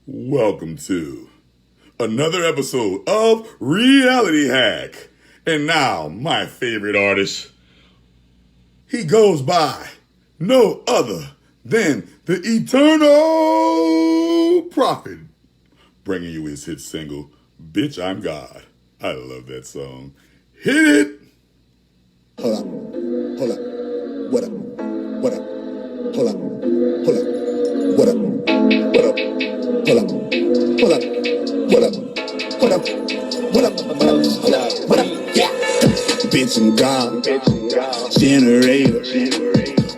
Welcome to another episode of Reality Hack. And now, my favorite artist. He goes by no other than the Eternal Prophet, bringing you his hit single, Bitch, I'm God. I love that song. Hit it! Hold up, hold up, what up, what up, hold up, hold up, what up, what up, hold up, hold up, what up, what up, what up, what up, what up, yeah. Bitch and God, generator,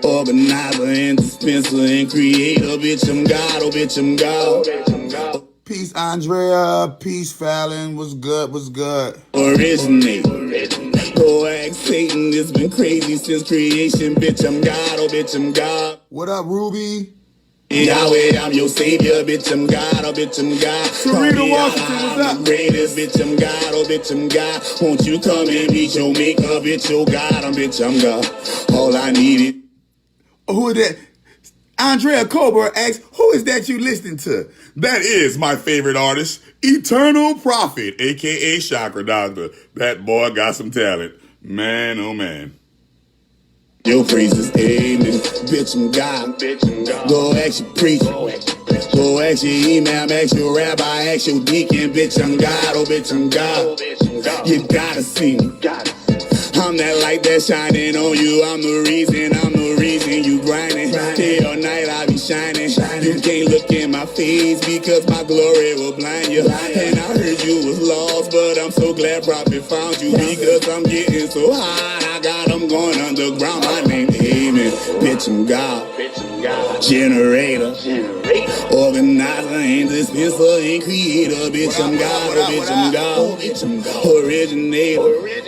organizer and dispenser and creator. Bitch I'm God, oh bitch I'm God. Peace, Andrea. Peace, Fallon. What's good? What's good? Originator. Go ask Satan, it's been crazy since creation. Bitch, I'm God, oh bitch, I'm God. What up, Ruby? Yahweh, I'm your savior, bitch, I'm God, oh bitch, I'm God. Serena Washington, what's up? I'm the greatest, bitch, I'm God, oh bitch, I'm God. Won't you come and meet your maker, bitch, oh God, bitch, I'm God. All I needed. Who is that? Andrea Cobra asks, who is that you listening to? That is my favorite artist, Eternal Prophet, aka Chakra Doctor. That boy got some talent. Man, oh man. Your praises, amen. Bitch, I'm God. Go ask your priest. Go ask your imam, ask your rabbi, ask your deacon. Bitch, I'm God, oh bitch, I'm God. You gotta see me. I'm that light that's shining on you. I'm the reason you grinding. Day or night I be shining. You can't look in my face because my glory will blind you. And I heard you was lost, but I'm so glad Prophet found you because I'm getting so high. I got them going underground. My name, amen. Bitch, I'm God. Generator. Organizer and dispenser and creator. Bitch, I'm God. Oh, bitch, I'm God. Originator.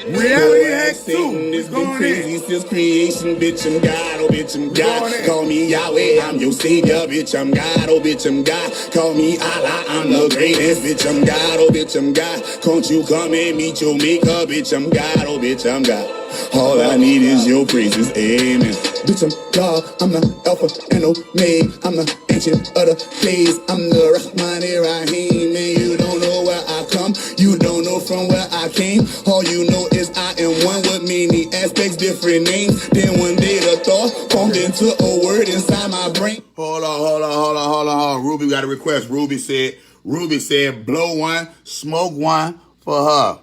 Reality Hack 2. Satan has been crazy since creation. Bitch, I'm God. Oh, bitch, I'm God. Call me Yahweh. I'm your savior. Bitch, I'm God. Oh, bitch, I'm God. Call me Allah. I'm the greatest. Bitch, I'm God. Oh, bitch, I'm God. Can't you come and meet your maker? Bitch, I'm God. Oh, bitch, I'm God. All I need is your praises, amen. Bitch, I'm God, I'm the Alpha and Omega. I'm the ancient of the days. I'm the Rahman Rahim. And you don't know where I come. You don't know from where I came. All you know is I am one with many aspects, different names. Then one day the thought formed into a word inside my brain. Hold on. Ruby got a request. Ruby said, blow one, smoke one for her.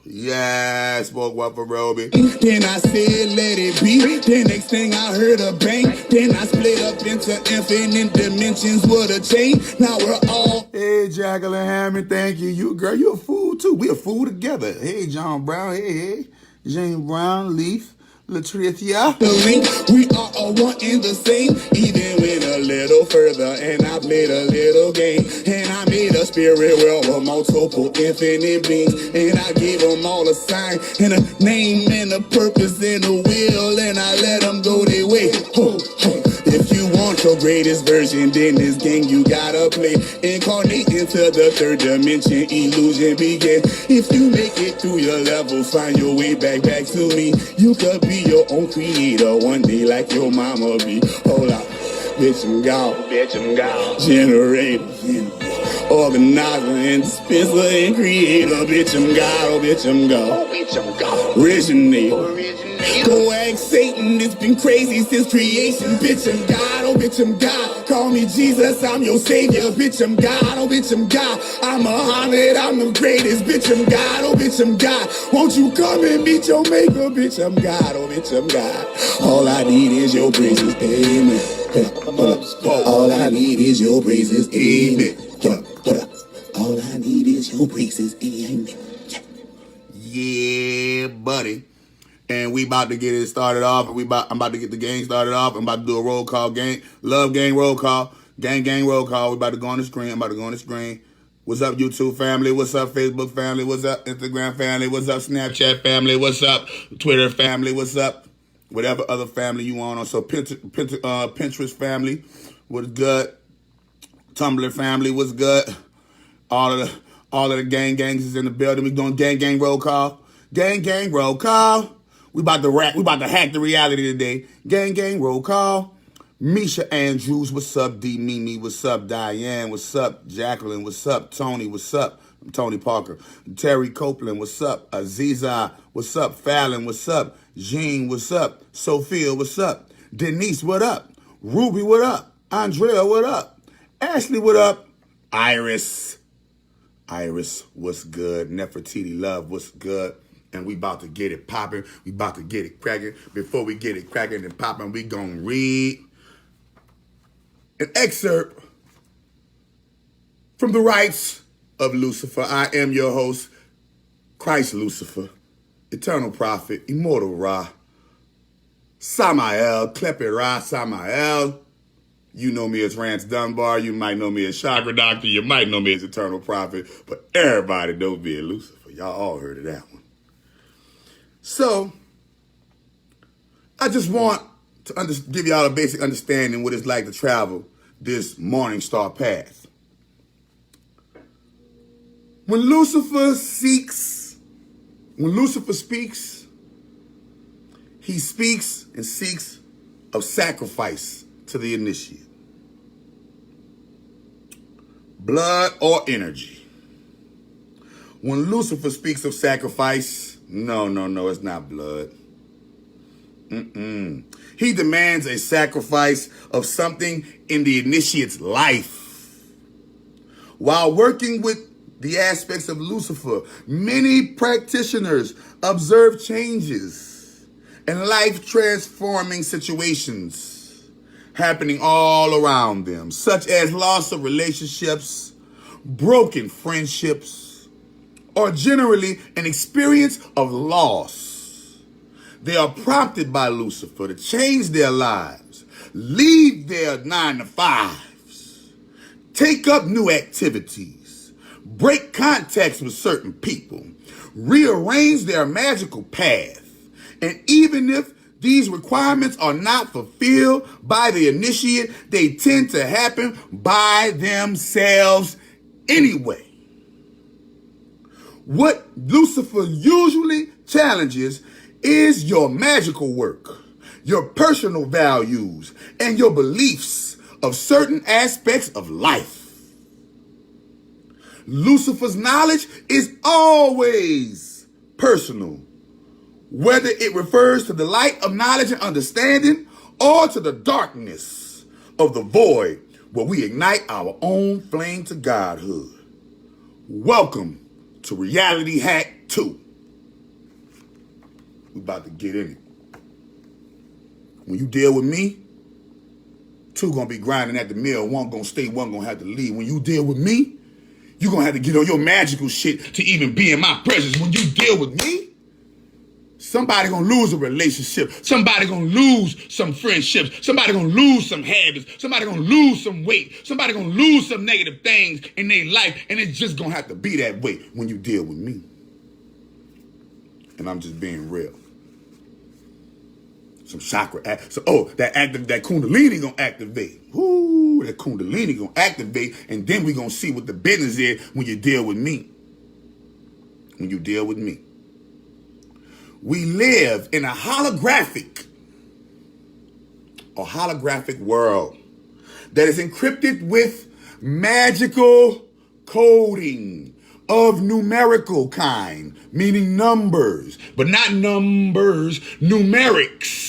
Yeah, smoke one for Ruby. Then I said, let it be. Then next thing I heard a bang. Then I split up into infinite dimensions with a chain. Now we're all. Hey, Jacqueline Hammond, thank you. You a fool too. We a fool together. Hey, John Brown. Hey. Jane Brown, Leaf, Latricia. The link, we are all one and the same. Even went a little further and I played a little game. And I made a spirit world with multiple infinite beings. And I gave them all a sign and a name and a purpose and a will. And I let them go their way. If you want your greatest version, then this game you gotta play. Incarnate into the third dimension, illusion begin. If you make it through your level, find your way back to me. You could be your own creator one day like your mama be. Hold up, bitch, I'm God. Generator, organizer and dispenser and creator. Bitch, I'm God. Oh, bitch, I'm God. Originator. Go ask Satan, it's been crazy since creation. Bitch, I'm God, oh bitch, I'm God. Call me Jesus, I'm your savior. Bitch, I'm God, oh bitch, I'm God. I'm Muhammad, I'm the greatest. Bitch, I'm God, oh bitch, I'm God. Won't you come and meet your maker? Bitch, I'm God, oh bitch, I'm God. All I need is your praises, amen. All I need is your praises, amen. All I need is your praises, amen. Yeah, buddy. And we about to get it started off. I'm about to get the gang started off. I'm about to do a roll call, love gang roll call, gang roll call. We about to go on the screen. What's up, YouTube family? What's up, Facebook family? What's up, Instagram family? What's up, Snapchat family? What's up, Twitter family? What's up, whatever other family you want on? So Pinterest family, what's good? Tumblr family, what's good? All of the gangs is in the building. We doing gang roll call. Gang roll call. We about to hack the reality today. Gang, gang, roll call. Misha Andrews, what's up? D Mimi, what's up? Diane, what's up? Jacqueline, what's up? Tony, what's up? I'm Tony Parker. Terry Copeland, what's up? Aziza, what's up? Fallon, what's up? Jean, what's up? Sophia, what's up? Denise, what up? Ruby, what up? Andrea, what up? Ashley, what up? Iris, what's good? Nefertiti Love, what's good? And we about to get it popping. We about to get it cracking. Before we get it cracking and popping, we gonna read an excerpt from the Rites of Lucifer. I am your host, Christ Lucifer, Eternal Prophet, Immortal Ra, Samael, Klepet Ra, Samael. You know me as Rance Dunbar. You might know me as Chakra Doctor. You might know me as Eternal Prophet. But everybody knows me as Lucifer. Y'all all heard of that one. So, I just want to give y'all a basic understanding what it's like to travel this morning star path. When Lucifer speaks, he speaks and seeks of sacrifice to the initiate. Blood or energy. When Lucifer speaks of sacrifice, no, it's not blood. He demands a sacrifice of something in the initiate's life. While working with the aspects of Lucifer, many practitioners observe changes and life-transforming situations happening all around them, such as loss of relationships, broken friendships, or generally an experience of loss. They are prompted by Lucifer to change their lives, leave their 9-to-5s, take up new activities, break contacts with certain people, rearrange their magical path, and even if these requirements are not fulfilled by the initiate, they tend to happen by themselves anyway. What Lucifer usually challenges is your magical work, your personal values, and your beliefs of certain aspects of life. Lucifer's knowledge is always personal, whether it refers to the light of knowledge and understanding or to the darkness of the void where we ignite our own flame to godhood. Welcome to Reality Hack 2. We about to get in it. When you deal with me, two gonna be grinding at the mill. One gonna stay, one gonna have to leave. When you deal with me, you gonna have to get on your magical shit to even be in my presence. When you deal with me, somebody gonna lose a relationship. Somebody gonna lose some friendships. Somebody gonna lose some habits. Somebody gonna lose some weight. Somebody gonna lose some negative things in their life. And it's just gonna have to be that way when you deal with me. And I'm just being real. Some chakra, that kundalini gonna activate. Ooh, that kundalini gonna activate, and then we gonna see what the business is when you deal with me. When you deal with me. We live in a holographic world that is encrypted with magical coding of numerical kind, meaning numbers, but not numbers, numerics.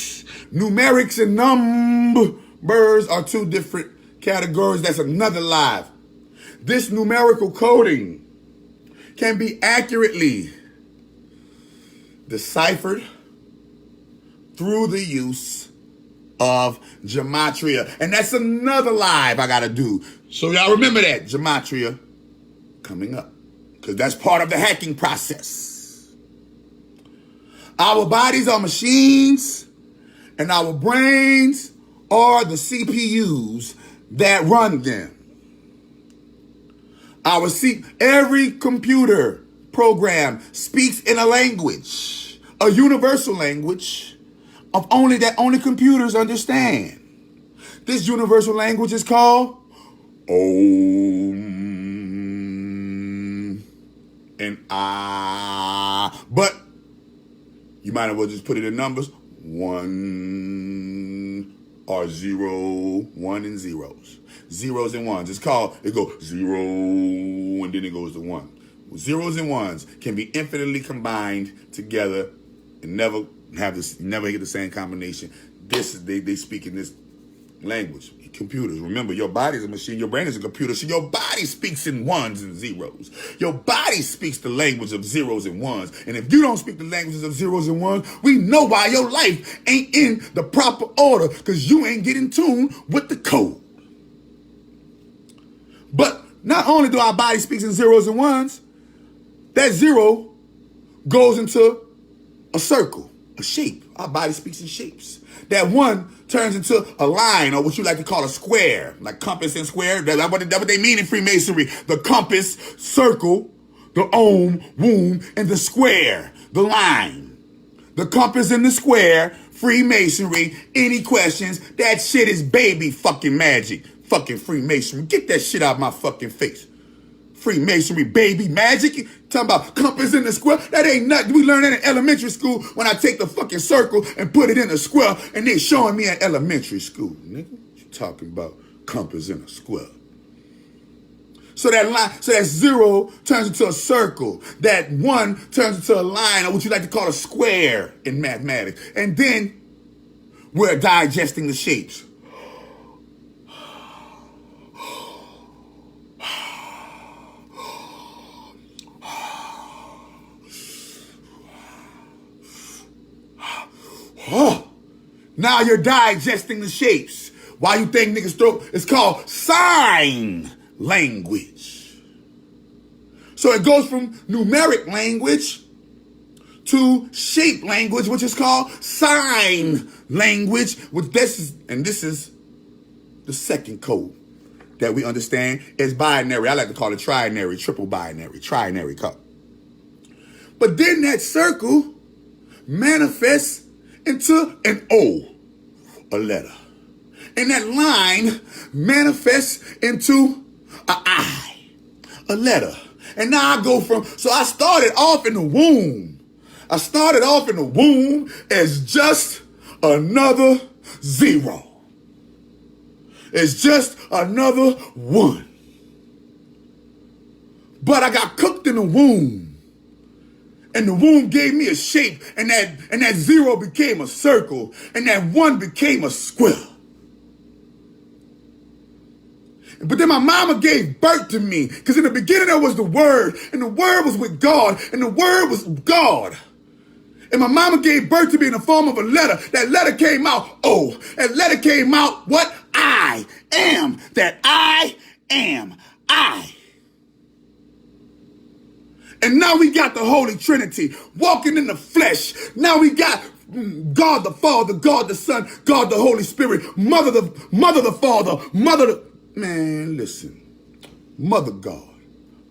Numerics and numbers are two different categories. That's another live. This numerical coding can be accurately deciphered through the use of gematria. And that's another live I gotta do. So y'all remember that, gematria coming up, because that's part of the hacking process. Our bodies are machines, and our brains are the CPUs that run them. Every computer program speaks in a language, a universal language that only computers understand. This universal language is called Om and Ah. But You might as well just put it in numbers. 1 or 0, 1 and zeros. Zeros and ones. It goes 0 and then it goes to 1. Zeros and ones can be infinitely combined together and never get the same combination. They speak in this language. Computers. Remember, your body is a machine. Your brain is a computer. So your body speaks in ones and zeros. Your body speaks the language of zeros and ones. And if you don't speak the languages of zeros and ones, we know why your life ain't in the proper order, because you ain't getting tuned with the code. But not only do our body speaks in zeros and ones, that zero goes into a circle, a shape. Our body speaks in shapes. That one turns into a line, or what you like to call a square, like compass and square. That's what they mean in Freemasonry. The compass, circle, the ohm, womb, and the square, the line. The compass and the square, Freemasonry. Any questions? That shit is baby fucking magic. Fucking Freemasonry. Get that shit out of my fucking face. Freemasonry, baby magic. Talking about compass in the square. That ain't nothing. We learned that in elementary school when I take the fucking circle and put it in a square, and they showing me at elementary school. Nigga, what you talking about? Compass in a square. So that zero turns into a circle. That one turns into a line, or what you like to call a square in mathematics. And then we're digesting the shapes. Oh, now you're digesting the shapes. Why you think niggas throw? It's called sign language. So it goes from numeric language to shape language, which is called sign language. This is the second code that we understand is binary. I like to call it trinary, triple binary, trinary code. But then that circle manifests into an O, a letter. And that line manifests into an I, a letter. And now I go so I started off in the womb. I started off in the womb as just another zero. It's just another one. But I got cooked in the womb. And the womb gave me a shape, and that zero became a circle, and that one became a square. But then my mama gave birth to me, because in the beginning there was the Word, and the Word was with God, and the Word was God. And my mama gave birth to me in the form of a letter. That letter came out, oh. That letter came out, what? I am. That I am. I. And now we got the Holy Trinity walking in the flesh. Now we got God the Father, God the Son, God the Holy Spirit, Mother the Father, man, listen. Mother God,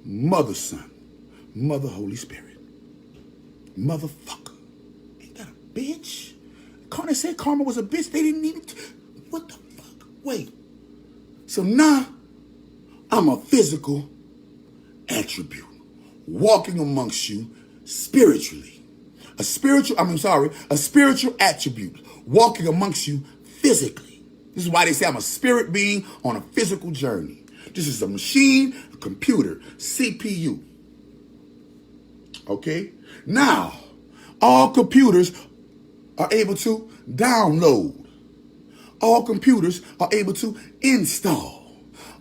Mother Son, Mother Holy Spirit. Motherfucker. Ain't that a bitch? Carter said Karma was a bitch. They didn't even... What the fuck? Wait. So now I'm a physical attribute walking amongst you spiritually. A spiritual attribute walking amongst you physically. This is why they say I'm a spirit being on a physical journey. This is a machine, a computer, CPU. Okay? Now, all computers are able to download. All computers are able to install.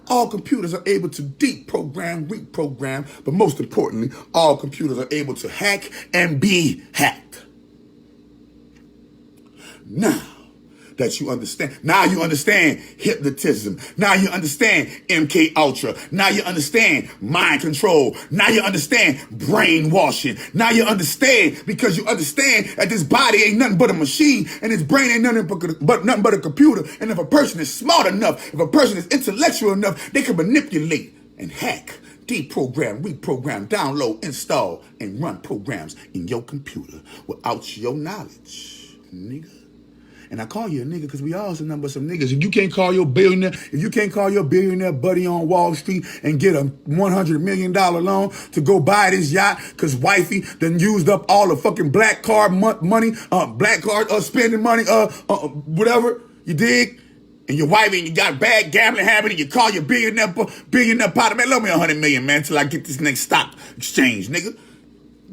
All computers are able to deprogram, reprogram, but most importantly, all computers are able to hack and be hacked. Now that you understand, hypnotism. Now you understand MK Ultra. Now you understand mind control. Now you understand brainwashing. Now you understand, because you understand that this body ain't nothing but a machine, and this brain ain't nothing but a computer. And if a person is smart enough, if a person is intellectual enough, they can manipulate and hack, deprogram, reprogram, download, install, and run programs in your computer without your knowledge, nigga. And I call you a nigga because we all some number some niggas. If you can't call your billionaire, if you can't call your billionaire buddy on Wall Street and get a $100 million loan to go buy this yacht because wifey done used up all the fucking black card money, black card spending money, whatever, you dig? And your wife and you got a bad gambling habit and you call your billionaire partner, man, loan me $100 million, man, till I get this next stock exchange, nigga.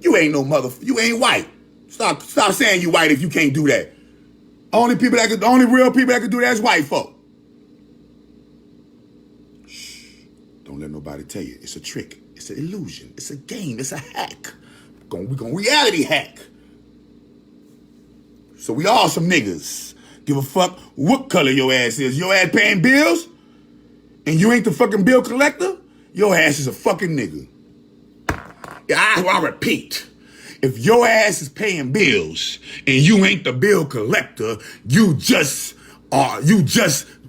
You ain't no you ain't white. Stop saying you white if you can't do that. Only real people that can do that is white folk. Shh. Don't let nobody tell you. It's a trick. It's an illusion. It's a game. It's a hack. We're gonna reality hack. So we all some niggas. Give a fuck what color your ass is. Your ass paying bills? And you ain't the fucking bill collector? Your ass is a fucking nigga. I repeat. If your ass is paying bills and you ain't the bill collector, you just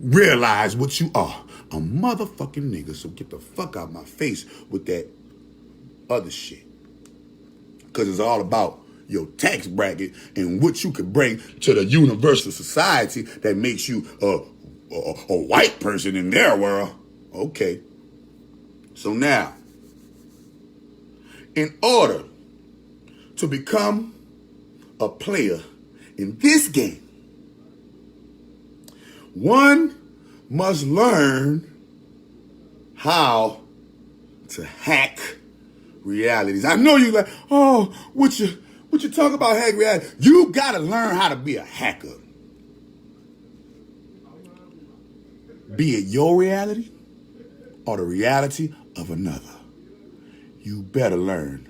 realize what you are. A motherfucking nigga. So get the fuck out my face with that other shit. Because it's all about your tax bracket and what you can bring to the universal society that makes you a white person in their world. Okay. So now, in order to become a player in this game, one must learn how to hack realities. I know you like, oh, what you talk about hack reality? You gotta learn how to be a hacker. Be it your reality or the reality of another. You better learn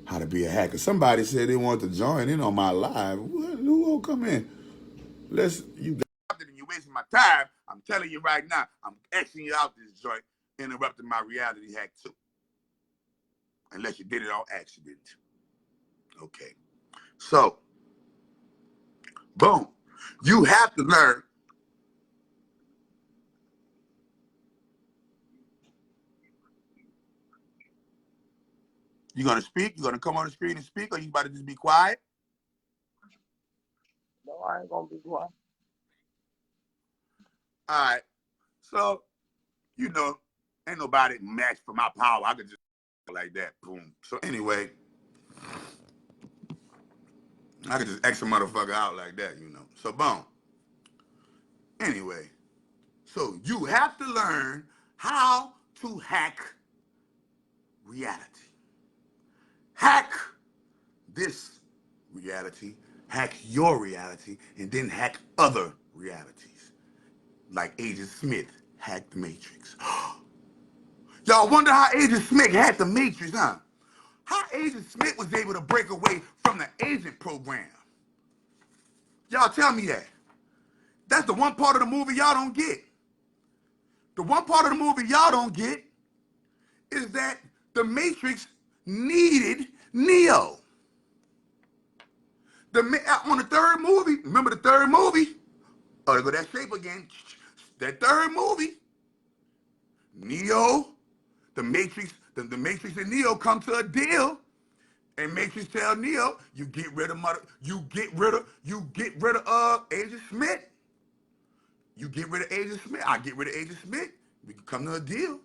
how to be a hacker. Somebody said they wanted to join in on my live. Who will come in? You got it and you're wasting my time. I'm telling you right now, I'm Xing you out this joint, interrupting my reality hack too. Unless you did it on accident. Okay. So, boom. You have to learn. You gonna speak? You gonna come on the screen and speak, or you about to just be quiet? No, I ain't gonna be quiet. All right. So, ain't nobody match for my power. I could just like that. Boom. So anyway, I could just X a motherfucker out like that, So boom. Anyway, so you have to learn how to hack reality. Hack this reality, hack your reality, and then hack other realities. Like Agent Smith hacked the Matrix. Y'all wonder how Agent Smith hacked the Matrix, huh? How Agent Smith was able to break away from the agent program. Y'all tell me that. That's the one part of the movie y'all don't get. The one part of the movie y'all don't get is that the Matrix needed Neo. On the third movie, remember the third movie? Oh, there go that shape again. That third movie, Neo, the Matrix and Neo come to a deal, and Matrix tell Neo, you get rid of Agent Smith. You get rid of Agent Smith. I get rid of Agent Smith. We can come to a deal.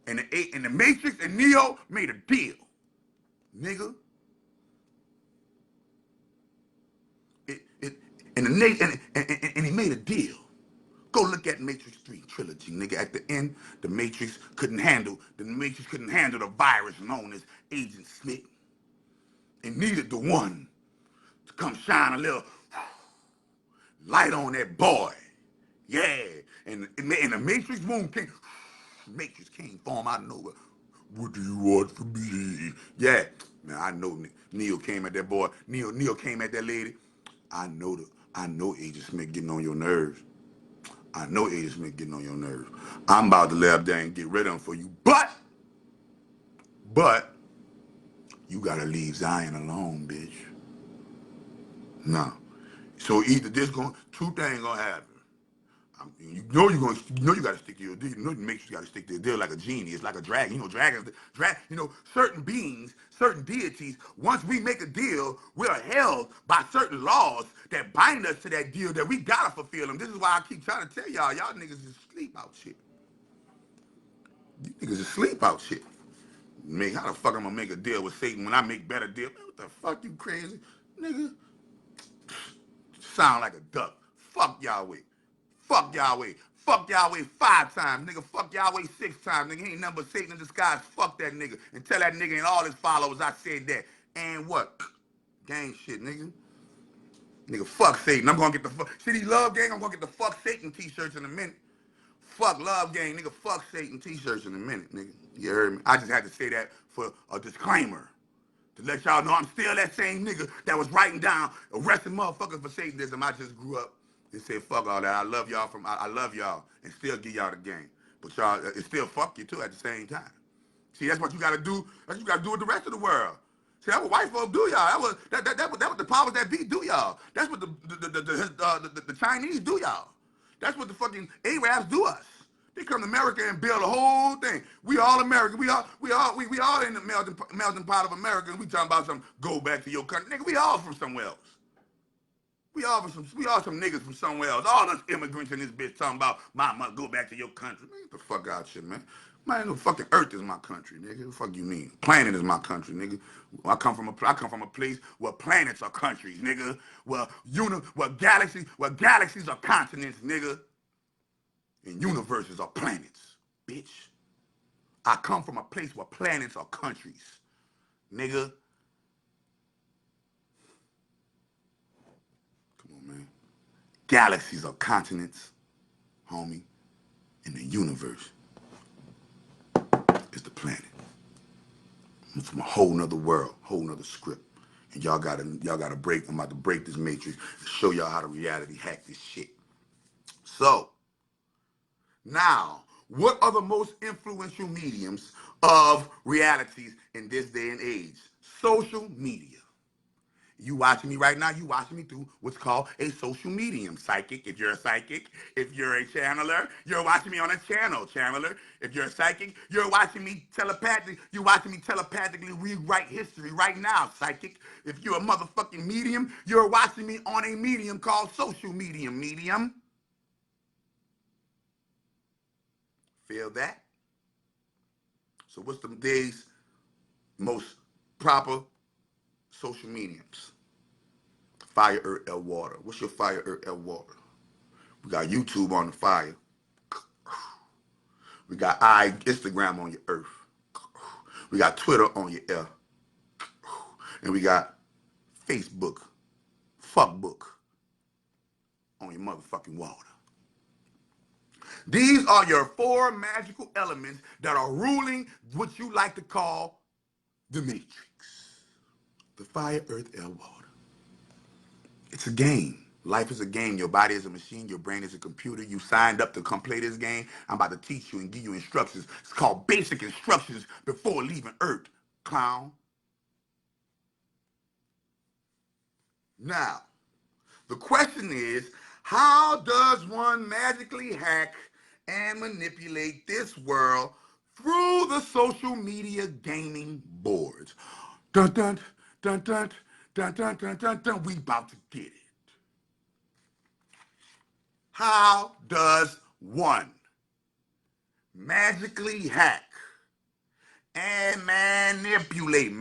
And the Matrix and Neo made a deal, nigga. And he made a deal. Go look at Matrix 3 trilogy, nigga. At the end, the Matrix couldn't handle the virus known as Agent Smith. And needed the one to come shine a little light on that boy. Yeah. And the Matrix moon came. Matrix came from out of nowhere. What do you want from me? Yeah. Man, I know Neo came at that boy. Neo came at that lady. I know Agent Smith getting on your nerves. I know Agent Smith getting on your nerves. I'm about to lay up there and get rid of him for you. But you gotta leave Zion alone, bitch. No. So either two things gonna happen. You know you gotta stick to your deal. You know you make sure you gotta stick to your deal like a genie. It's like a dragon. You know, certain beings, certain deities, once we make a deal, we're held by certain laws that bind us to that deal that we gotta fulfill them. This is why I keep trying to tell y'all niggas is sleep out shit. You niggas is sleep out shit. How the fuck I'm gonna make a deal with Satan when I make better deals? Man, what the fuck, you crazy? Nigga, sound like a duck. Fuck Yahweh. Fuck Yahweh. Fuck Yahweh 5 times, nigga. Fuck Yahweh 6 times, nigga. He ain't nothing but Satan in disguise. Fuck that nigga. And tell that nigga and all his followers I said that. And what? Gang shit, nigga. Nigga, fuck Satan. I'm gonna get the fuck. See these love gang? I'm gonna get the fuck Satan t-shirts in a minute. Fuck love gang, nigga. Fuck Satan t-shirts in a minute, nigga. You heard me? I just had to say that for a disclaimer. To let y'all know I'm still that same nigga that was writing down, arresting motherfuckers for Satanism. I just grew up and said, fuck all that. I love y'all I love y'all and still give y'all the game. But y'all, it still fuck you too at the same time. See, that's what you gotta do. That's what you gotta do with the rest of the world. See, that's what white folks do, y'all. That what the powers that be do, y'all. That's what the Chinese do, y'all. That's what the fucking Arabs do us. They come to America and build a whole thing. We all American. We all in the melting pot of America. And we talking about some go back to your country, nigga. We all from somewhere else. We all some niggas from somewhere else. All us immigrants in this bitch talking about my go back to your country. Man, get the fuck out shit, man. Man, the fucking earth is my country, nigga. What the fuck you mean? Planet is my country, nigga. I come from a place where planets are countries, nigga. Where galaxies are continents, nigga. And universes are planets, bitch. I come from a place where planets are countries, nigga. Come on, man. Galaxies are continents, homie. And the universe is the planet. I'm from a whole nother world, whole nother script. And y'all gotta break. I'm about to break this matrix and show y'all how to reality hack this shit. So, now, what are the most influential mediums of realities in this day and age? Social media. You watching me right now, you watching me through what's called a social medium. Psychic, if you're a psychic. If you're a channeler, you're watching me on a channel, channeler. If you're a psychic, you're watching me telepathically. You're watching me telepathically rewrite history right now, psychic. If you're a motherfucking medium, you're watching me on a medium called social medium. Feel that? So what's the day's most proper social mediums? Fire, earth, air, water. What's your fire, earth, air, water? We got YouTube on the fire. We got Instagram on your earth. We got Twitter on your air. And we got Facebook, fuckbook on your motherfucking water. These are your 4 magical elements that are ruling what you like to call the matrix. The fire, earth, air, water. It's a game. Life is a game. Your body is a machine. Your brain is a computer. You signed up to come play this game. I'm about to teach you and give you instructions. It's called basic instructions before leaving Earth, clown. Now, the question is, how does one magically hack and manipulate this world through the social media gaming boards? Dun dun dun dun dun dun dun dun dun. We about to get it. How does one magically hack and manipulate?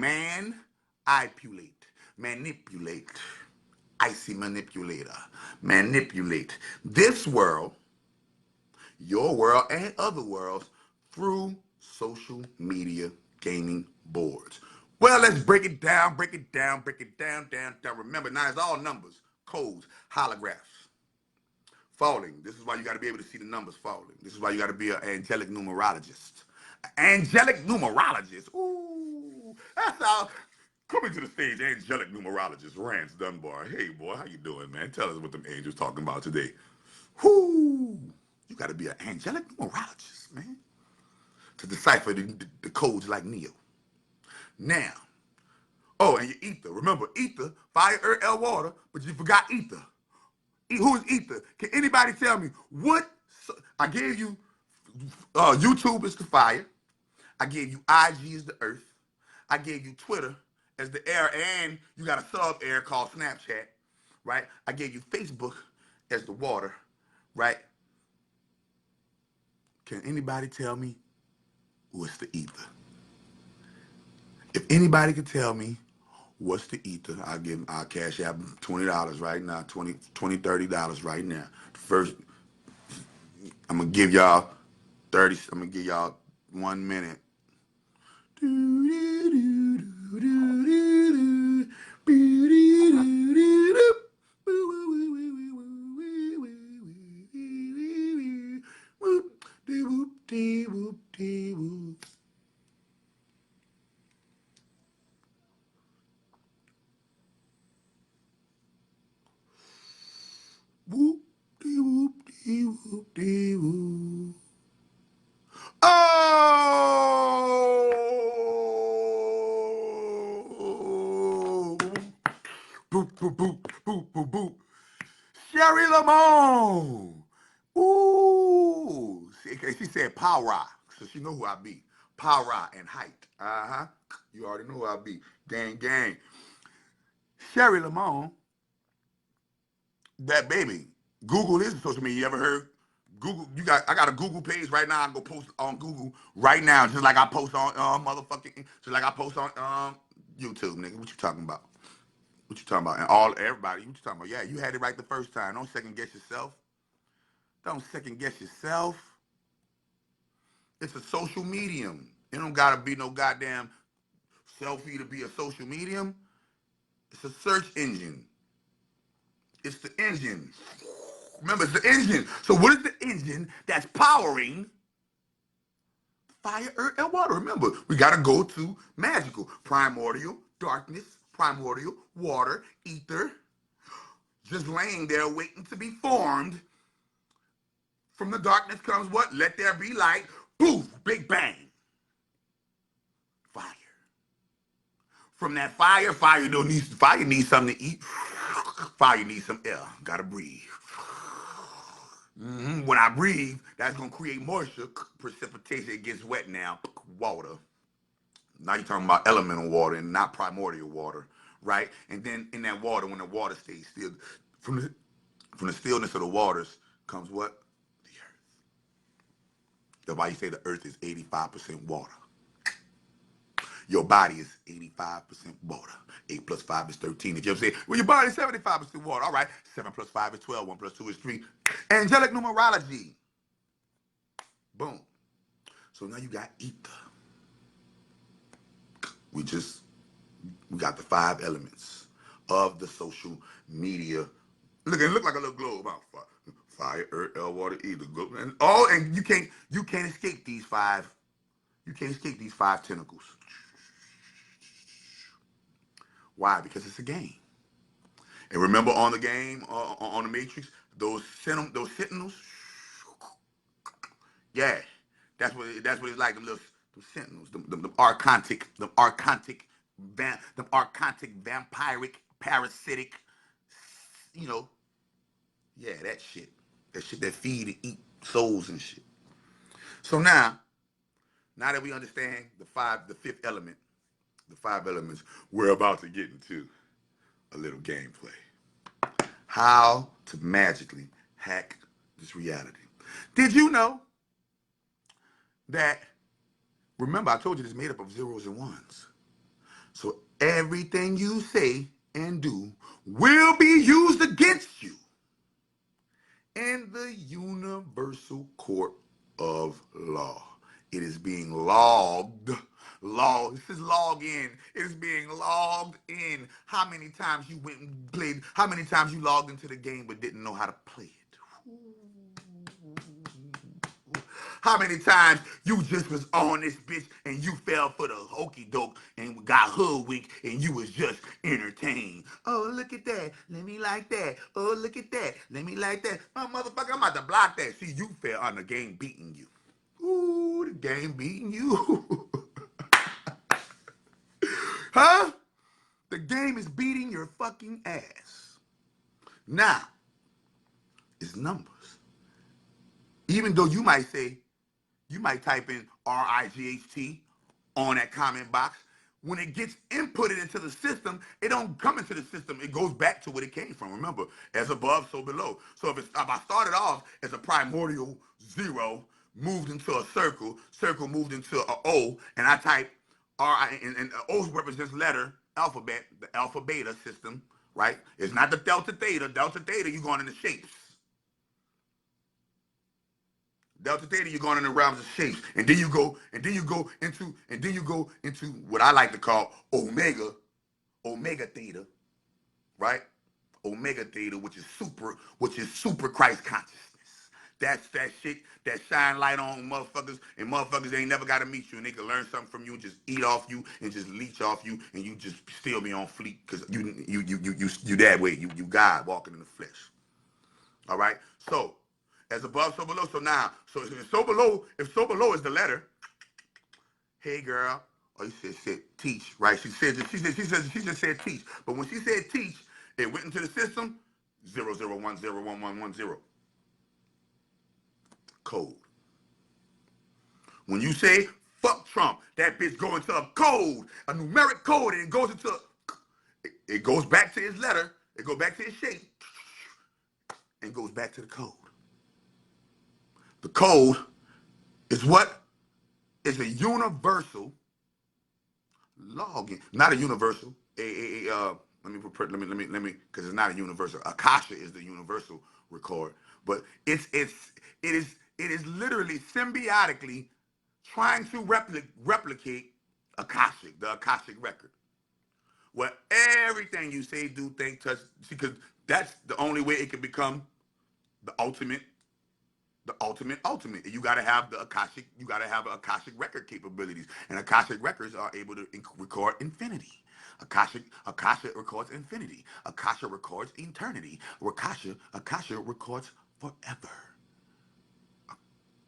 Manipulate. Icy manipulator. Manipulate this world, your world, and other worlds through social media gaming boards. Well, let's break it down. Down. Remember, now it's all numbers, codes, holographs. Falling. This is why you got to be able to see the numbers falling. This is why you got to be an angelic numerologist. Angelic numerologist. Ooh, that's how. Coming to the stage, angelic numerologist Rance Dunbar. Hey, boy, how you doing, man? Tell us what them angels talking about today. Whoo! You got to be an angelic numerologist, man, to decipher the codes like Neo. Now, oh, and your ether. Remember, ether, fire, earth, air, water, but you forgot ether. Who is Ether? Can anybody tell me what? I gave you YouTube is the fire. I gave you IG as the earth. I gave you Twitter as the air, and you got a sub air called Snapchat, right? I gave you Facebook as the water, right? Can anybody tell me what's the ether? If anybody can tell me what's the ether, I'll cash out $20 right now, $30 right now. First, I'm gonna give y'all 30, I'm gonna give y'all 1 minute. Oh! Boop, boop, boop, boop, boop, boop. Sherry Lamone. Ooh. She said power, so she know who I be. Power and height. Uh-huh. You already know who I be. Gang, gang. Sherry Lamone, that baby. Google is social media. You ever heard? Google, I got a Google page right now. I go post on Google right now, just like I post on just like I post on YouTube, nigga. What you talking about? What you talking about? And everybody, what you talking about? Yeah, you had it right the first time. Don't second guess yourself. Don't second guess yourself. It's a social medium. It don't gotta be no goddamn selfie to be a social medium. It's a search engine. It's the engine. Remember, it's the engine. So what is the engine that's powering fire, earth, and water? Remember, we got to go to magical, primordial, darkness, primordial, water, ether, just laying there waiting to be formed. From the darkness comes what? Let there be light. Boof, big bang. Fire. From that fire needs something to eat. Fire needs some air. Gotta breathe. When I breathe, that's gonna create moisture, precipitation. It gets wet now. Water. Now you're talking about elemental water and not primordial water, right? And then in that water, when the water stays still, from the stillness of the waters comes what? The earth. That's why you say the earth is 85% water. Your body is 85% water. 8 plus 5 is 13. If you ever say, well, your body is 75% water. All right, 7 plus 5 is 12. 1 plus 2 is 3. Angelic numerology. Boom. So now you got ether. We got the 5 elements of the social media. Look like a little globe. Fire, earth, air, water, ether. And you can't escape these 5. You can't escape these 5 tentacles. Why? Because it's a game. And remember on the game, on the Matrix, those sentinels. Yeah, that's what it's like. Them sentinels, them archontic, vampiric, parasitic. You know, yeah, that shit that feed and eat souls and shit. So now that we understand the 5th element, the 5 elements, we're about to get into a little gameplay. How to magically hack this reality. Did you know that, remember I told you it's made up of zeros and ones. So everything you say and do will be used against you in the universal court of law. It is being logged. This is log in. It is being logged in. How many times you went and played, how many times you logged into the game but didn't know how to play it? How many times you just was on this bitch and you fell for the hokey doke and got hoodwinked and you was just entertained? Oh, look at that. Let me like that. Oh, look at that. Let me like that. Oh, motherfucker, I'm about to block that. See, you fell on the game beating you. Ooh, the game beating you. Huh? The game is beating your fucking ass. Now, It's numbers. Even though you might say, you might type in RIGHT on that comment box. When it gets inputted into the system, it don't come into the system. It goes back to where it came from. Remember, as above, so below. So if I started off as a primordial 0, moved into a circle, circle moved into a O, and I type R, and O represents letter, alphabet, the alpha beta system, right? It's not the delta theta. Delta theta, you're going into shapes. Delta theta, you're going in the realms of shapes, and then you go into what I like to call omega theta, right? Omega theta, which is super Christ consciousness. That's that shit that shine light on motherfuckers, and motherfuckers ain't never got to meet you, and they can learn something from you, and just eat off you, and just leech off you, and you just still be on fleek because you that way. You God walking in the flesh. All right. So as above, so below. So now, so if so below is the letter. Hey girl, oh, you said teach, right? She just said teach. But when she said teach, it went into the system 00101110 code. When you say fuck Trump, that bitch go into a code, a numeric code, and it goes into it goes back to his letter, it goes back to his shape, and goes back to the code. The code is what? It's a universal login, not a universal. Let me, because it's not a universal. Akasha is the universal record, but it is literally symbiotically trying to replicate Akashic, the Akashic record, where everything you say, do, think, touch, because that's the only way it can become the ultimate. You got to have the Akashic, you got to have Akashic record capabilities. And Akashic records are able to record infinity. Akasha records infinity. Akasha records eternity. Akasha records forever.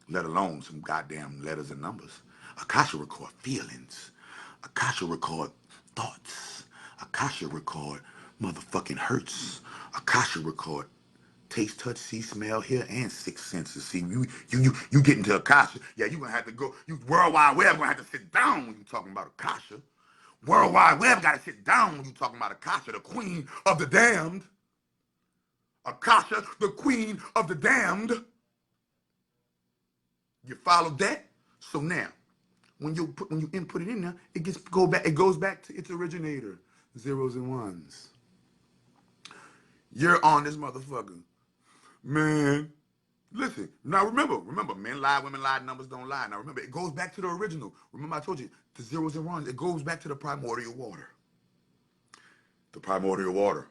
Let alone some goddamn letters and numbers. Akasha record feelings. Akasha record thoughts. Akasha record motherfucking hurts. Akasha record taste, touch, see, smell, hear, and 6 senses. See, you get into Akasha. Yeah, you gonna have to go. You World Wide Web gonna have to sit down when you talking about Akasha. World Wide Web gotta sit down when you talking about Akasha, the queen of the damned. Akasha, the queen of the damned. You follow that? So now, when you input it in there, it goes back to its originator, zeros and ones. You're on this motherfucker. Man, listen. Now remember, men lie, women lie, numbers don't lie. Now remember, it goes back to the original. Remember I told you, the zeros and ones, it goes back to the primordial water. The primordial water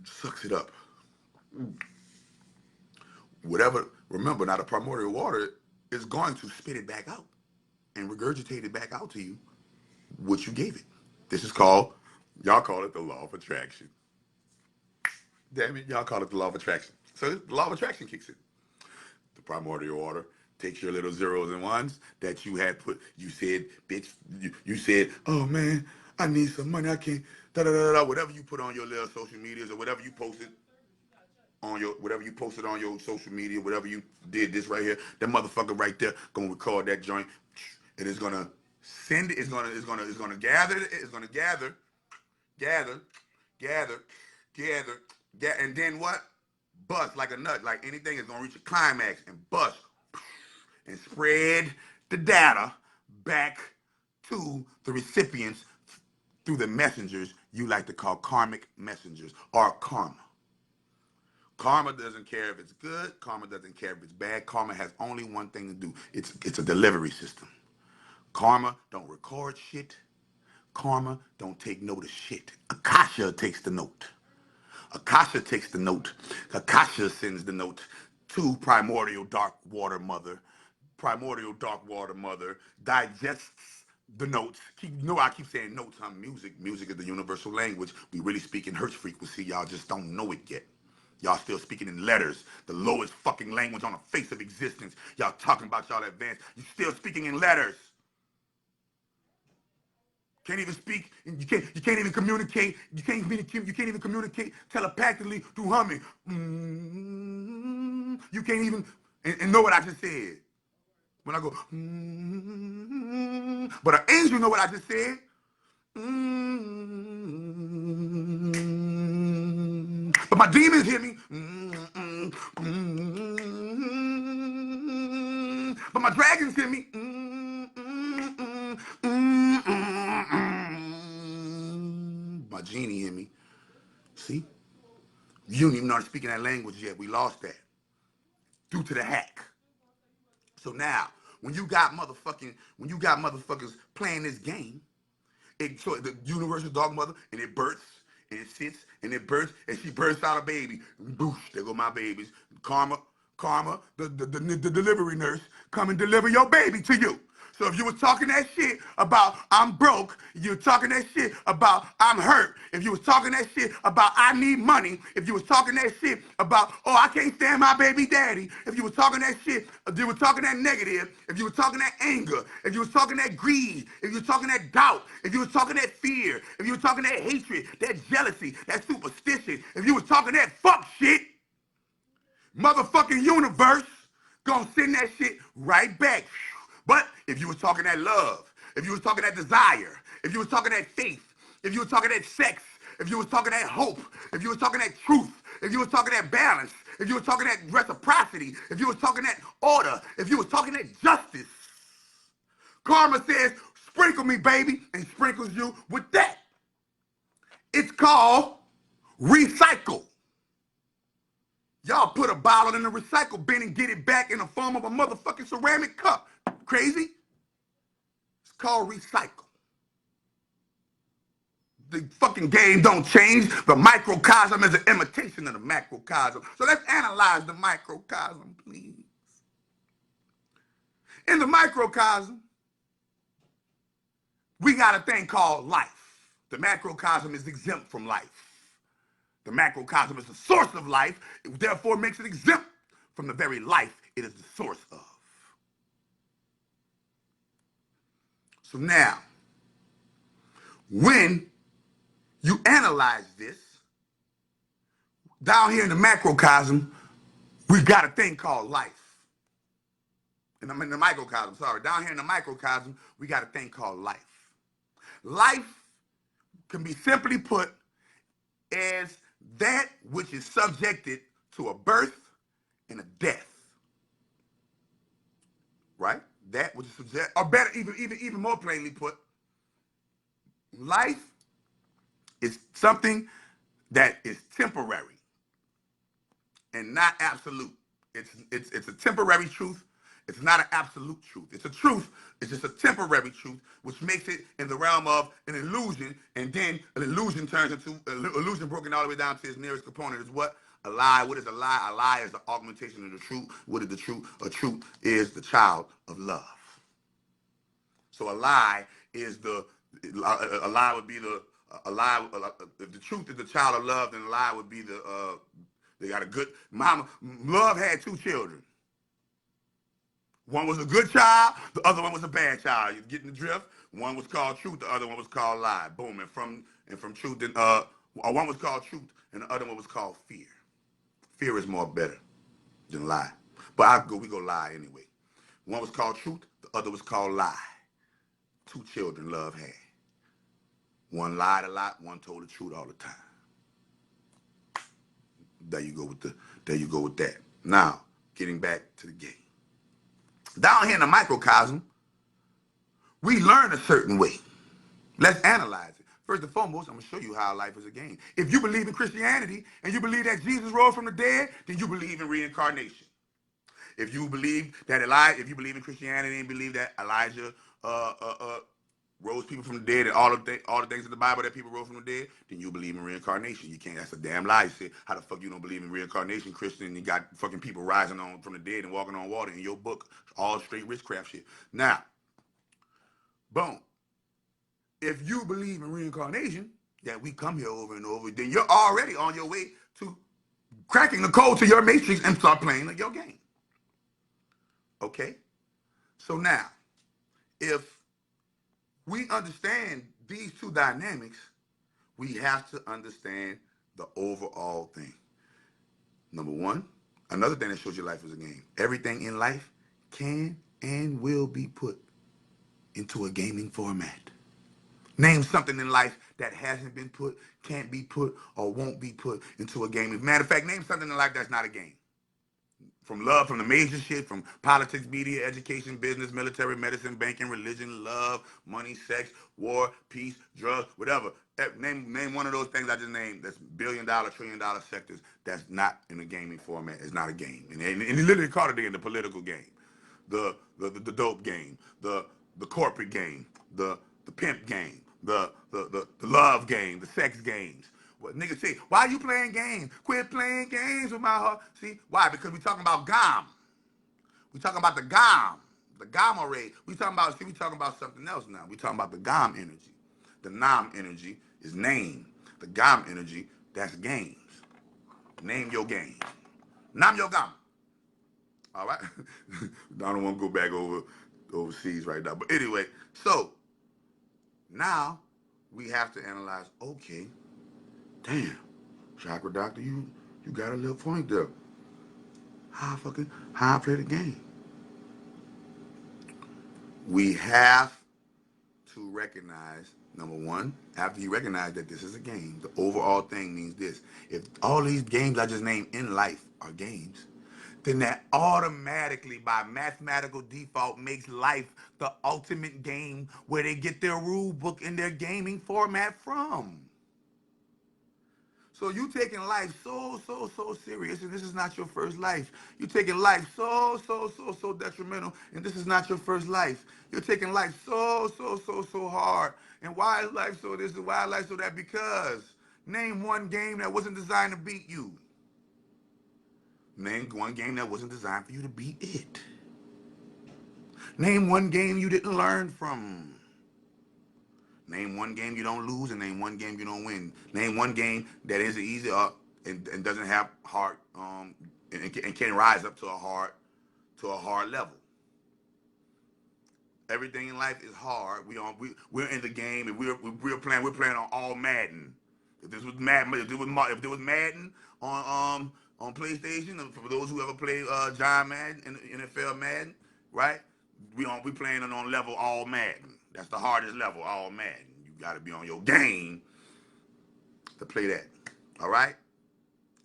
sucks it up. Whatever, remember now the primordial water is going to spit it back out and regurgitate it back out to you what you gave it. This is called, y'all call it the law of attraction. Damn it, y'all call it the law of attraction. So the law of attraction kicks in. The primordial water takes your little zeros and ones that you had put, you said, bitch, you said, oh man, I need some money, I can't, whatever you put on your little social medias or whatever you posted on your social media, whatever you did this right here, that motherfucker right there gonna record that joint, and it's gonna send it, it's gonna gather, and then what? Bust like a nut, like anything is gonna reach a climax and bust and spread the data back to the recipients through the messengers you like to call karmic messengers or karma. Karma doesn't care if it's good. Karma doesn't care if it's bad. Karma has only one thing to do. It's a delivery system. Karma don't record shit. Karma don't take note of shit. Akasha takes the note. Akasha takes the note. Akasha sends the note to primordial dark water mother. Primordial dark water mother digests the notes. I keep saying notes on music. Music is the universal language. We really speak in Hertz frequency. Y'all just don't know it yet. Y'all still speaking in letters, the lowest fucking language on the face of existence. Y'all talking about y'all advanced. You still speaking in letters. Can't even speak. You can't even communicate. You can't even communicate telepathically through humming. You can't even and know what I just said. When I go, but an angel know what I just said. But my demons hear me. But my dragons hear me. My genie hear me. See? You don't even know speaking that language yet. We lost that due to the hack. So now, when you got motherfuckers playing this game, so the universal dog mother, and it births, and it sits, and it births, and she births out a baby. Boosh, there go my babies. Karma, the delivery nurse, come and deliver your baby to you. So if you was talking that shit about I'm broke, you were talking that shit about I'm hurt, if you was talking that shit about I need money, if you was talking that shit about, oh, I can't stand my baby daddy, if you was talking that shit, if you were talking that negative, if you were talking that anger, if you was talking that greed, if you was talking that doubt, if you was talking that fear, if you was talking that hatred, that jealousy, that superstition, if you was talking that fuck shit, motherfucking universe gonna send that shit right back. But if you was talking that love, if you was talking that desire, if you was talking that faith, if you was talking that sex, if you was talking that hope, if you was talking that truth, if you was talking that balance, if you was talking that reciprocity, if you was talking that order, if you was talking that justice, karma says, sprinkle me, baby, and sprinkles you with that. It's called recycle. Y'all put a bottle in the recycle bin and get it back in the form of a motherfucking ceramic cup. Crazy? It's called recycle. The fucking game don't change. The microcosm is an imitation of the macrocosm. So let's analyze the microcosm, please. In the microcosm, we got a thing called life. The macrocosm is exempt from life. The macrocosm is the source of life, it therefore makes it exempt from the very life it is the source of. So now, when you analyze this, down here in the macrocosm, we've got a thing called life. And I'm in the microcosm, sorry. Down here in the microcosm, we got a thing called life. Life can be simply put as that which is subjected to a birth and a death. Right? That which is subject, or better, even more plainly put, life is something that is temporary and not absolute. It's a temporary truth. It's not an absolute truth. It's a truth. It's just a temporary truth, which makes it in the realm of an illusion, and then an illusion turns into illusion broken all the way down to its nearest component is what? A lie. What is a lie? A lie is the augmentation of the truth. What is the truth? A truth is the child of love. So a lie is a lie would be the a lie. If the truth is the child of love, then a lie would be they got a good mama. Love had two children. One was a good child, the other one was a bad child. You're getting the drift? One was called truth, the other one was called lie. Boom. And from truth, and one was called truth, and the other one was called fear. Fear is more better than lie. But we go lie anyway. One was called truth, the other was called lie. Two children love had. One lied a lot, one told the truth all the time. There you go with that. Now, getting back to the game. Down here in the microcosm, we learn a certain way. Let's analyze it. First and foremost, I'm going to show you how life is a game. If you believe in Christianity and you believe that Jesus rose from the dead, then you believe in reincarnation. If you believe in Christianity and believe that Elijah rose people from the dead and all the things in the Bible that people rose from the dead, then you believe in reincarnation. You can't. That's a damn lie. You say, how the fuck you don't believe in reincarnation, Christian? You got fucking people rising on from the dead and walking on water in your book. All straight witchcraft shit. Now, boom. If you believe in reincarnation, that we come here over and over, then you're already on your way to cracking the code to your matrix and start playing your game. Okay? So now, if we understand these two dynamics, we have to understand the overall thing. Number one, another thing that shows your life is a game. Everything in life can and will be put into a gaming format. Name something in life that hasn't been put, can't be put, or won't be put into a game. Matter of fact, name something in life that's not a game. From love, from the major shit, from politics, media, education, business, military, medicine, banking, religion, love, money, sex, war, peace, drugs, whatever. Name one of those things I just named that's $1 billion, $1 trillion sectors that's not in a gaming format. It's not a game. And he literally called it in the political game, the dope game, the corporate game, the pimp game, the love game, the sex games. What niggas say, why you playing games? Quit playing games with my heart. See, why? Because we talking about GAM. We talking about the GAM, the gamma ray. We talking about something else now. We talking about the GAM energy. The NAM energy is name. The GAM energy, that's games. Name your game. Nam your GAM. All right? I don't want to go back overseas right now. But anyway, so now we have to analyze, okay, damn, Chakra Doctor, you got a little point there. How I play the game? We have to recognize, number one, after you recognize that this is a game, the overall thing means this. If all these games I just named in life are games, then that automatically, by mathematical default, makes life the ultimate game where they get their rule book and their gaming format from. So you taking life so serious, and this is not your first life. You're taking life so detrimental, and this is not your first life. You're taking life so hard. And why is life so this and why is life so that? Because name one game that wasn't designed to beat you. Name one game that wasn't designed for you to beat it. Name one game you didn't learn from. Name one game you don't lose, and name one game you don't win. Name one game that is easy and doesn't have hard and can rise up to a hard level. Everything in life is hard. We're in the game, and we're playing on all Madden. If this was Madden on PlayStation, and for those who ever played John Madden in NFL Madden, right? We playing it on level all Madden. That's the hardest level, all Madden. You got to be on your game to play that. All right.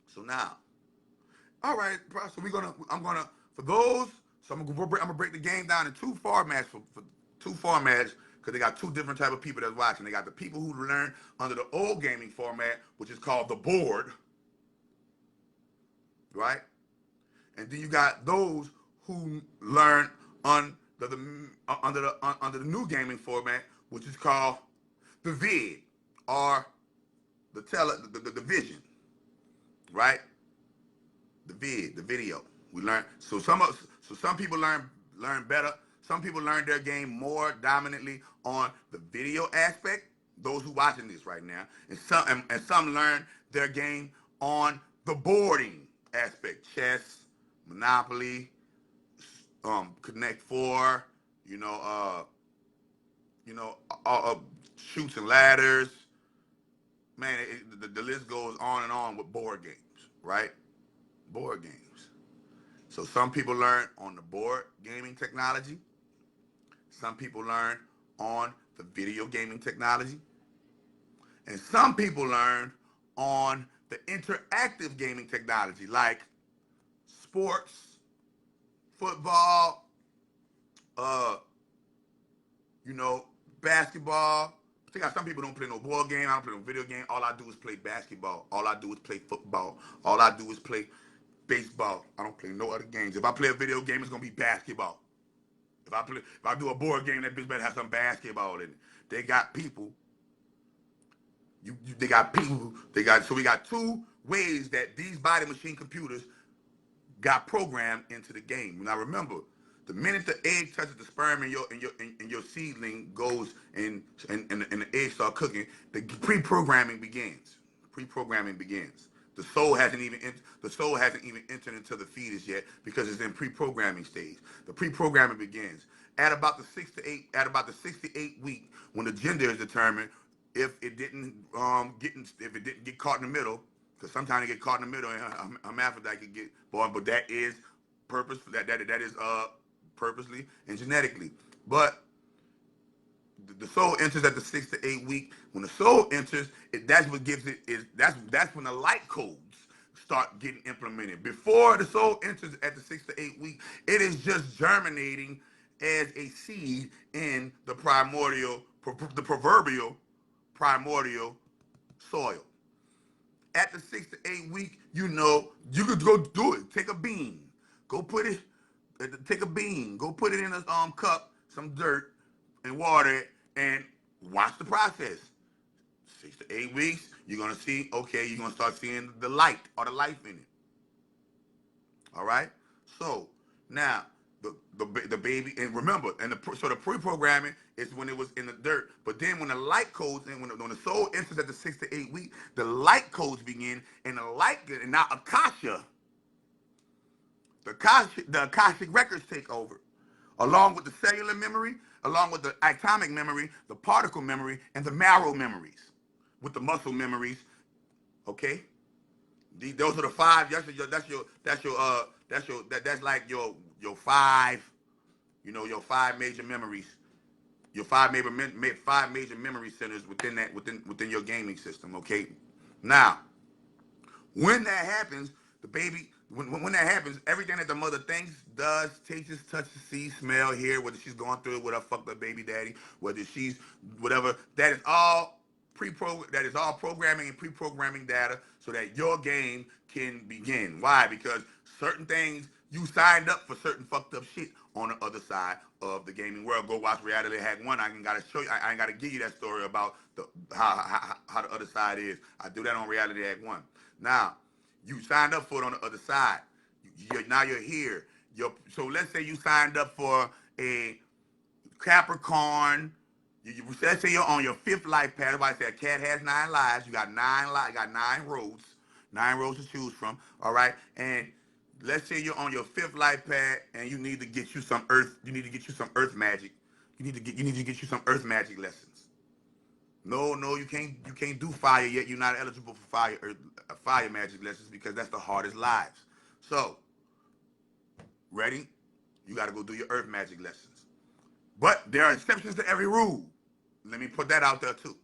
So now, all right. So for those. So I'm gonna break the game down in two formats for two formats because they got two different type of people that's watching. They got the people who learn under the old gaming format, which is called the board, right? And then you got those who learn under the new gaming format, which is called the vid or the vision, right? The video. We learn. So some people learn better. Some people learn their game more dominantly on the video aspect. Those who watching this right now, and some learn their game on the boarding aspect, chess, Monopoly, Connect Four, shoots and ladders. Man, the list goes on and on with board games, right? Board games. So some people learn on the board gaming technology. Some people learn on the video gaming technology. And some people learn on the interactive gaming technology, like sports, football, basketball. I think some people don't play no board game. I don't play no video game. All I do is play basketball. All I do is play football. All I do is play baseball. I don't play no other games. If I play a video game, it's gonna be basketball. If I do a board game, that bitch better have some basketball in it. They got people. They got people. So we got two ways that these body machine computers got programmed into the game. Now remember, the minute the egg touches the sperm and your seedling goes and the egg start cooking, the pre-programming begins. Pre-programming begins. The soul hasn't even entered into the fetus yet because it's in pre-programming stage. The pre-programming begins at about the 6 to 8 week when the gender is determined. If it didn't get caught in the middle, because sometimes it get caught in the middle and a hermaphrodite could get born, but that is purposely and genetically. But the soul enters at the 6 to 8 week. When the soul enters, that's what gives it is that's when the light codes start getting implemented. Before the soul enters at the 6 to 8 week, it is just germinating as a seed in the proverbial primordial soil. At the 6 to 8 week, you could go do it. Take a bean, go put it. Take a bean, go put it in a cup, some dirt, and water it, and watch the process. 6 to 8 weeks, you're gonna see. Okay, you're gonna start seeing the light or the life in it. All right. So now the baby, and remember, so the pre-programming is when it was in the dirt. But then when the light codes and when the soul enters at the 6 to 8 week, the light codes begin, and now the Akashic records take over, along with the cellular memory, along with the atomic memory, the particle memory, and the marrow memories, with the muscle memories. Okay, those are the five. That's like your five, your five major memories, your five major memory centers within your gaming system. Okay, now when that happens, the baby, when that happens, everything that the mother thinks, does, tastes, touches, sees, smell, hear, whether she's going through it with her fucked up baby daddy, whether she's whatever, that is all programming and pre-programming data so that your game can begin. Why? Because certain things, you signed up for certain fucked up shit on the other side of the gaming world. Go watch Reality Hack 1. I ain't gotta show you, I ain't gotta give you that story about how the other side is. I do that on Reality Hack 1. Now, you signed up for it on the other side. Now you're here. So let's say you signed up for a Capricorn. Let's say you're on your fifth life path. Everybody say a cat has 9 lives. You got 9 roads to choose from. All right, and let's say you're on your fifth life path, and you need to get you some earth. You need to get you some earth magic. You need to get you some earth magic lessons. No, you can't. You can't do fire yet. You're not eligible for fire magic lessons because that's the hardest lives. So, ready? You got to go do your earth magic lessons. But there are exceptions to every rule. Let me put that out there too.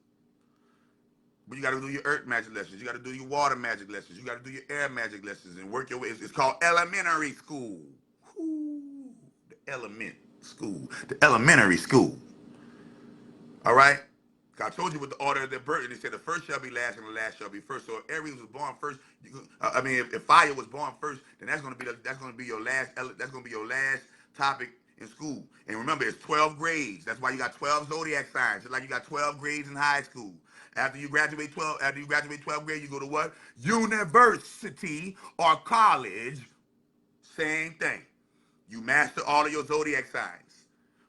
But you got to do your earth magic lessons. You got to do your water magic lessons. You got to do your air magic lessons and work your way. It's called elementary school. Ooh, the elementary school. All right. I told you with the order of their birth, and they said the first shall be last, and the last shall be first. So if Aries was born first, if fire was born first, then that's gonna be your last. That's gonna be your last topic in school. And remember, it's 12 grades. That's why you got 12 zodiac signs. Just like you got 12 grades in high school. After you graduate 12 grades, you go to what? University or college. Same thing. You master all of your zodiac signs.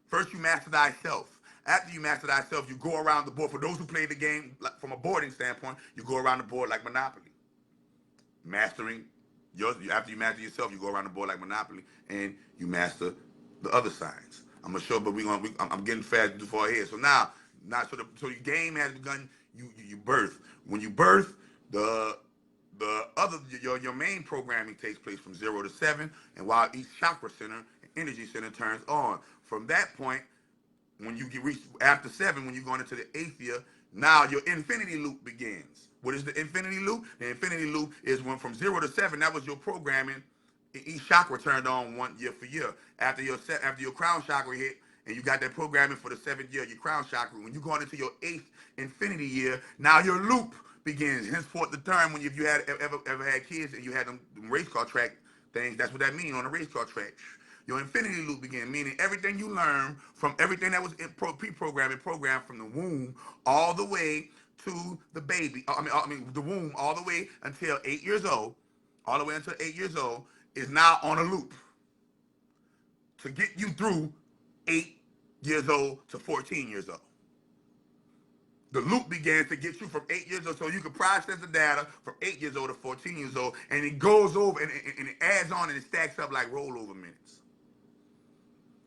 First, you master thyself. After you master thyself, you go around the board. For those who play the game from a boarding standpoint, you go around the board like Monopoly. After you master yourself, you go around the board like Monopoly, and you master the other signs. I'm not sure, but I'm getting fast too far ahead. So so your game has begun. You birth. When you birth, your main programming takes place from 0 to 7, and while each chakra center, energy center turns on. From that point, when you reach after 7, when you're going into the 8th year, now your infinity loop begins. What is the infinity loop? The infinity loop is when from 0 to 7, that was your programming. Each chakra turned on one year for year. After your crown chakra hit, and you got that programming for the 7th year, your crown chakra. When you're going into your 8th infinity year, now your loop begins. Henceforth, the term when you had ever had kids and you had them race car track things, that's what that means on the race car track. Your infinity loop begins, meaning everything you learn from everything that was pre-programmed from the womb all the way to the baby. The womb all the way until 8 years old. All the way until 8 years old is now on a loop to get you through 8 years old to 14 years old. The loop begins to get you from 8 years old, so you can process the data from 8 years old to 14 years old, and it goes over and it adds on and it stacks up like rollover minutes.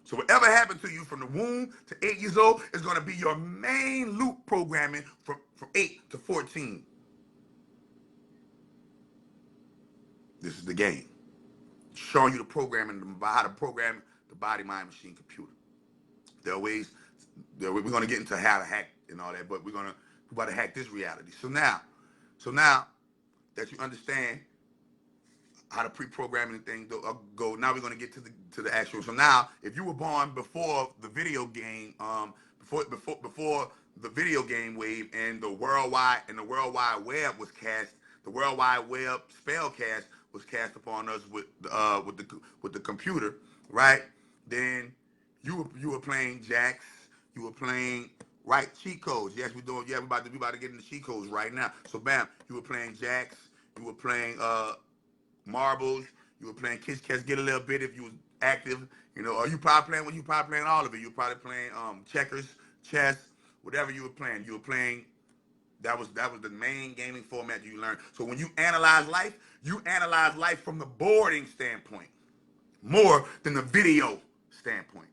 So whatever happened to you from the womb to 8 years old is going to be your main loop programming from 8 to 14. This is the game. Showing you the programming, how to program the body, mind, machine, computer. There are ways, we're going to get into how to hack and all that, but we're about to hack this reality. So now that you understand how to pre-program anything go, now we're going to get to the actual. So now, if you were born before the video game, before the video game wave and the World Wide Web was cast, the World Wide Web spell cast was cast upon us with the computer, right? Then you were playing jacks, you were playing cheat codes. Yes, we're doing. Yeah, we about to get into cheat codes right now. So bam, you were playing jacks, you were playing marbles, you were playing kiss catch, get a little bit if you was active, or you probably playing all of it. You were probably playing checkers, chess, whatever you were playing. You were playing. That was the main gaming format you learned. So when you analyze life from the boarding standpoint more than the video standpoint.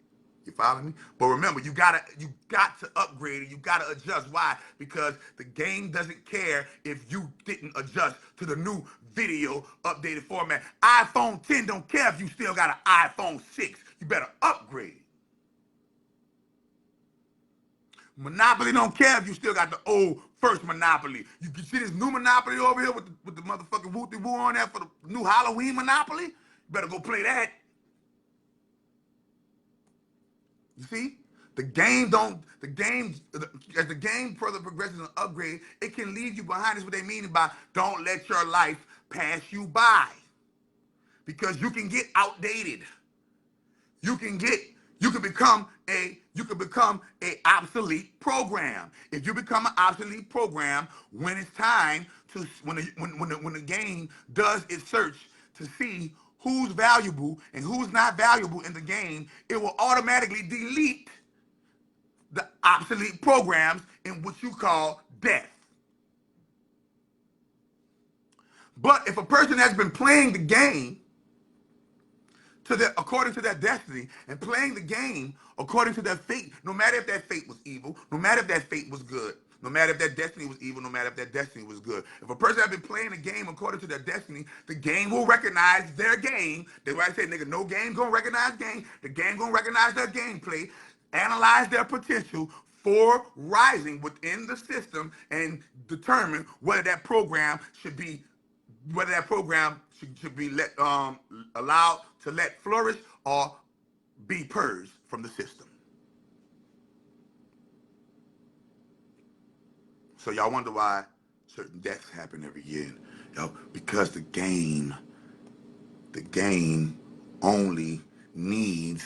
You follow me? But remember, you got to upgrade it. You got to adjust. Why? Because the game doesn't care if you didn't adjust to the new video updated format. iPhone 10 don't care if you still got an iPhone 6. You better upgrade. Monopoly don't care if you still got the old first Monopoly. You can see this new Monopoly over here with the motherfucking woo-woo on there for the new Halloween Monopoly. You better go play that. You see? As the game further progresses and upgrades, it can leave you behind. Is what they mean by don't let your life pass you by. Because you can get outdated. You can become a obsolete program. If you become an obsolete program, when it's time to when the game does its search to see who's valuable and who's not valuable in the game, it will automatically delete the obsolete programs in what you call death. But if a person has been playing the game according to their destiny and playing the game according to their fate, no matter if that fate was evil, no matter if that fate was good, no matter if that destiny was evil, no matter if that destiny was good. If a person has been playing the game according to their destiny, the game will recognize their game. That's why I say, nigga, no game gonna recognize game. The game gonna recognize their gameplay, analyze their potential for rising within the system, and determine whether that program should be allowed to let flourish or be purged from the system. So y'all wonder why certain deaths happen every year. Because the game only needs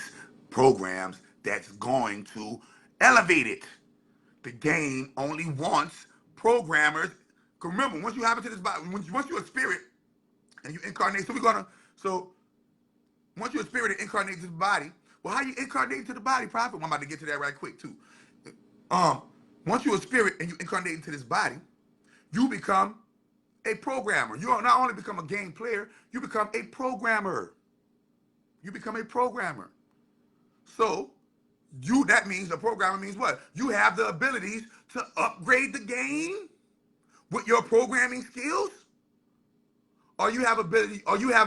programs that's going to elevate it. The game only wants programmers. Remember, once you happen to this body, once you're a spirit and you incarnate, once you're a spirit and incarnate to the body, well, how you incarnate to the body, Prophet? I'm about to get to that right quick too. Once you're a spirit and you incarnate into this body, you become a programmer. You not only become a game player, you become a programmer. So that means a programmer means what? You have the abilities to upgrade the game with your programming skills, or you have an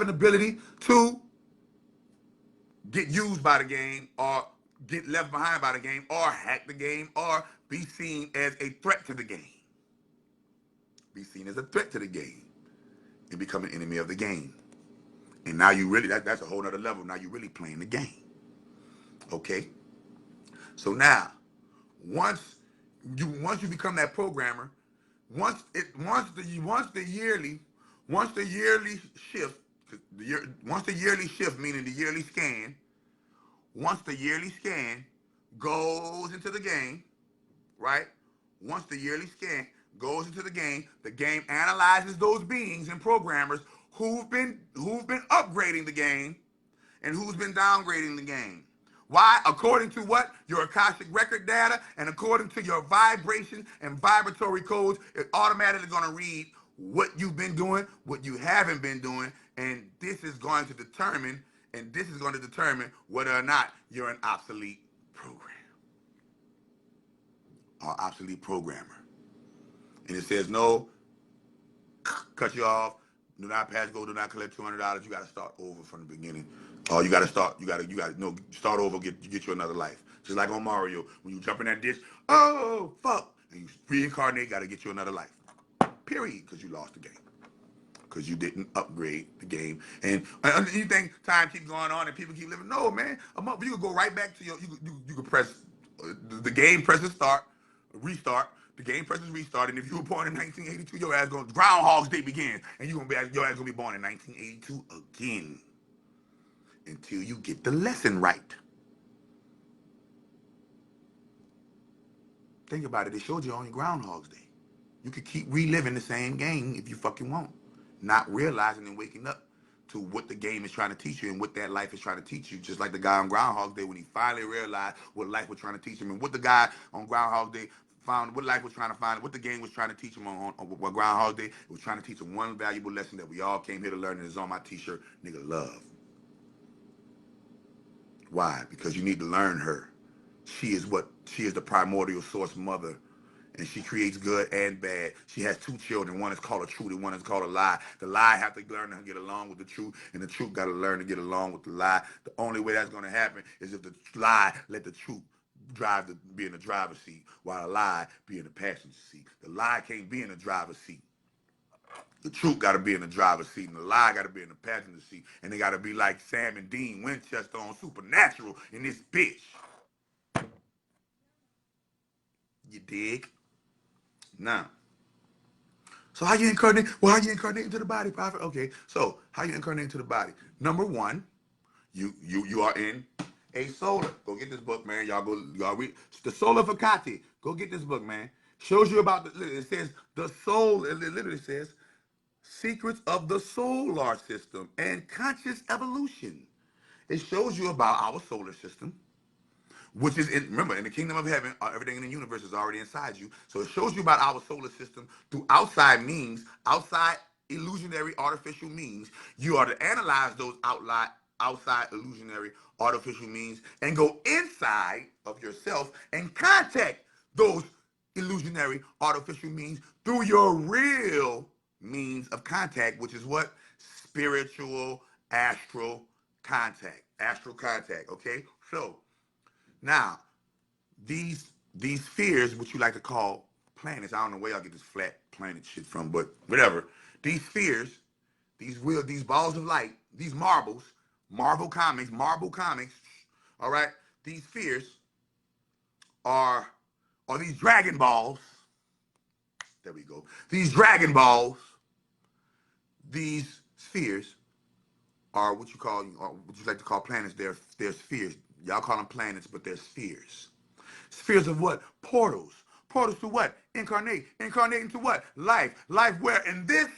ability to get used by the game, or get left behind by the game, or hack the game, or be seen as a threat to the game. Be seen as a threat to the game and become an enemy of the game. And now you really, that's a whole nother level. Now you're really playing the game. Okay? So now, once you become that programmer, once the yearly shift, meaning the yearly scan, once the yearly scan goes into the game, right? Once the yearly scan goes into the game analyzes those beings and programmers who've been upgrading the game and who's been downgrading the game. Why? According to what? Your Akashic record data and according to your vibration and vibratory codes, it's automatically going to read what you've been doing, what you haven't been doing, and this is going to determine, whether or not you're an obsolete program or obsolete programmer. And it says no, cut you off, do not pass go, do not collect $200. You got to start over from the beginning. Oh, you got to start. You got to no start over. Get you another life. Just like on Mario, when you jump in that ditch, oh fuck, and you reincarnate. Got to get you another life. Period, because you lost the game. Because you didn't upgrade the game, and you think time keeps going on and people keep living. No, man, you could go right back to your. You could press the game, presses start, restart. The game presses restart, and if you were born in 1982, your ass going Groundhog's Day begins, and your ass gonna be born in 1982 again until you get the lesson right. Think about it. It showed you on your Groundhog's Day. You could keep reliving the same game if you fucking want, not realizing and waking up to what the game is trying to teach you and what that life is trying to teach you. Just like the guy on Groundhog's Day when he finally realized what life was trying to teach him, and what the guy on Groundhog's Day found, what life was trying to find, what the game was trying to teach him on Groundhog's Day. It was trying to teach him one valuable lesson that we all came here to learn, and it's on my t-shirt, nigga, love. Why? Because you need to learn her. She is the primordial source mother, and she creates good and bad. She has two children. One is called a truth and one is called a lie. The lie have to learn to get along with the truth, and the truth got to learn to get along with the lie. The only way that's going to happen is if the lie let the truth be in the driver's seat, while the lie be in the passenger seat. The lie can't be in the driver's seat. The truth got to be in the driver's seat, and the lie got to be in the passenger seat. And they got to be like Sam and Dean Winchester on Supernatural in this bitch. You dig? Now, so how you incarnate? Well, how you incarnate into the body, Prophet? Okay, so how you incarnate into the body? Number one, you are in a solar. Go get this book, man. Y'all read the Solar Facati. Go get this book, man. Shows you about it says the soul. It literally says secrets of the solar system and conscious evolution. It shows you about our solar system, which is, remember, in the kingdom of heaven, everything in the universe is already inside you. So it shows you about our solar system through outside means, outside illusionary artificial means. You are to analyze those outside illusionary artificial means and go inside of yourself and contact those illusionary artificial means through your real means of contact, which is what? Spiritual, astral contact. Astral contact, okay? So, now, these spheres, which you like to call planets, I don't know where y'all get this flat planet shit from, but whatever. These spheres, these balls of light, these marbles, Marvel Comics, all right? These spheres are these Dragon Balls. There we go. These Dragon Balls, these spheres are what you like to call planets. They're spheres. Y'all call them planets, but they're spheres. Spheres of what? Portals. Portals to what? Incarnate. Incarnate into what? Life. Life where? In this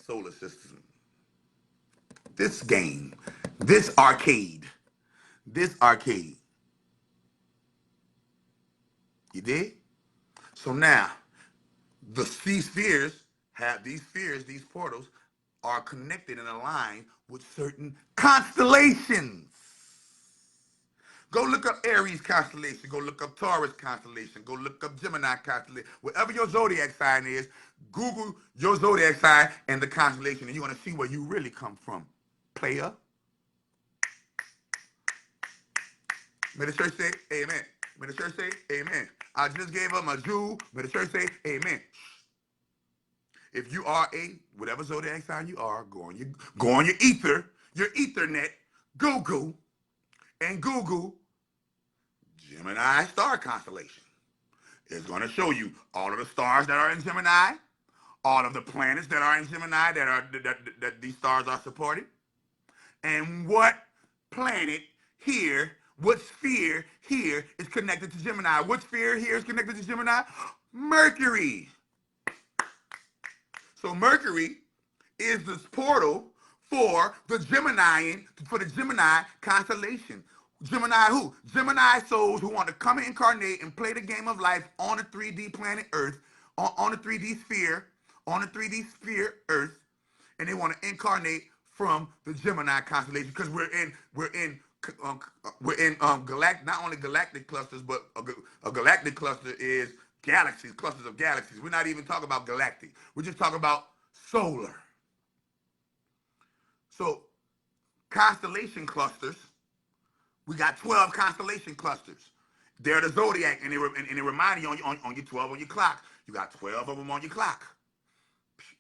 solar system. This game. This arcade. This arcade. You dig? So now, these spheres, these portals, are connected and aligned with certain constellations. Go look up Aries constellation. Go look up Taurus constellation. Go look up Gemini constellation. Whatever your zodiac sign is, Google your zodiac sign and the constellation, and you're going to see where you really come from. Player. May the church say amen. May the church say amen. I just gave up my Jew. May the church say amen. If you are whatever zodiac sign you are, go on your Ethernet, Google, and Google Gemini star constellation. It's going to show you all of the stars that are in Gemini, all of the planets that are in Gemini that these stars are supporting, and what planet here, what sphere here is connected to Gemini. What sphere here is connected to Gemini? Mercury. So Mercury is this portal for the Gemini constellation. Gemini who? Gemini souls who want to come and incarnate and play the game of life on the 3D planet Earth, on the 3D sphere, on the 3D sphere Earth, and they want to incarnate from the Gemini constellation because we're in galactic, not only galactic clusters, but a galactic cluster is galaxies, clusters of galaxies. We're not even talking about galactic. We're just talking about solar. So constellation clusters, we got 12 constellation clusters. They're the zodiac, and they remind you on your 12 on your clock. You got 12 of them on your clock.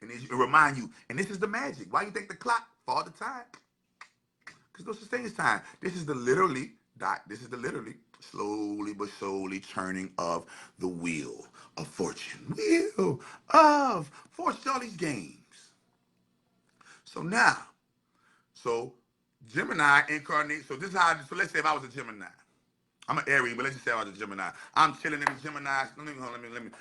And it remind you, and this is the magic. Why you think the clock for all the time? Because no such thing as time. This is the literally slowly but surely turning of the wheel of fortune. Wheel of fortune, all these games. So now, Gemini incarnate. So this is how. So let's say if I was a Gemini, I'm an Aries, but let's just say I was a Gemini. I'm chilling in the Gemini.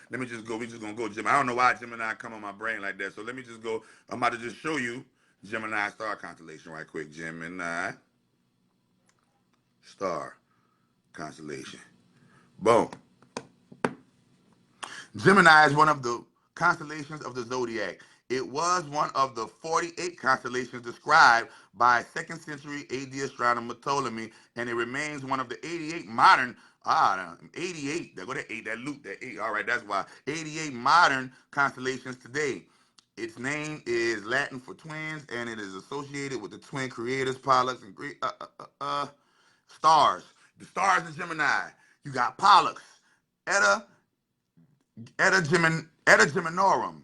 Let me just go. We just gonna go Gemini. I don't know why Gemini come on my brain like that. So let me just go. I'm about to just show you Gemini star constellation right quick. Gemini star constellation. Boom. Gemini is one of the constellations of the zodiac. It was one of the 48 constellations described by 2nd century AD astronomer Ptolemy, and it remains one of the 88 modern, 88, there go that 8, that loop, that 8, all right, that's why, 88 modern constellations today. Its name is Latin for twins, and it is associated with the twin creators, Pollux and Greek, stars. The stars in Gemini. You got Pollux, Eta, Eta Geminorum,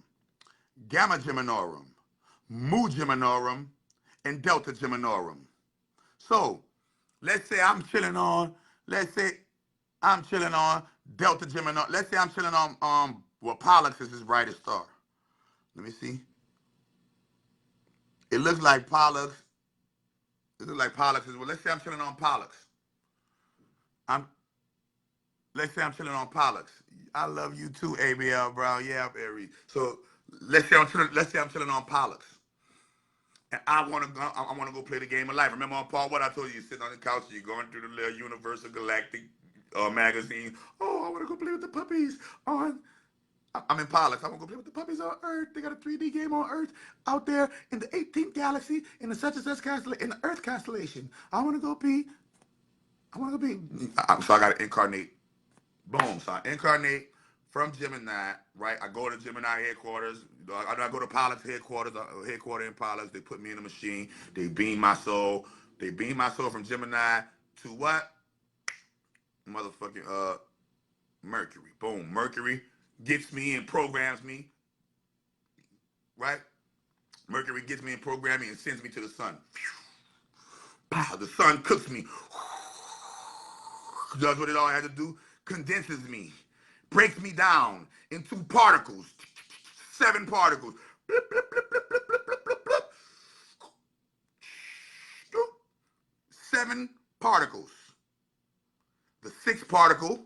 Gamma Geminorum, Mu Geminorum, and Delta Geminorum. So, let's say I'm chilling on Delta Geminorum. Let's say I'm chilling on well, Pollux is his brightest star. Let me see. It looks like Pollux. Well, let's say I'm chilling on Pollux. Let's say I'm chilling on Pollux. I love you too, ABL Brown. Yeah, I'm Aries. So let's say I'm chilling on Pollux. And I want to go play the game of life. Remember on Paul, what I told you, you're sitting on the couch, you're going through the little Universal Galactic magazine. Oh, I want to go play with the puppies I'm in Pollux. I want to go play with the puppies on Earth. They got a 3D game on Earth out there in the 18th galaxy, in the such and such constellation, in the Earth constellation. I want to go be. So I got to incarnate. Boom. So I incarnate from Gemini, right? I go to Gemini headquarters. I go to Pollux headquarters in Pollux. They put me in a machine. They beam my soul. From Gemini to what? Motherfucking Mercury. Boom. Mercury gets me and programs me, right? Mercury gets me and programs me and sends me to the sun. Pow, the sun cooks me. Does what it all had to do. Condenses me. Breaks me down into particles. 7 particles. 7 particles. The 6th particle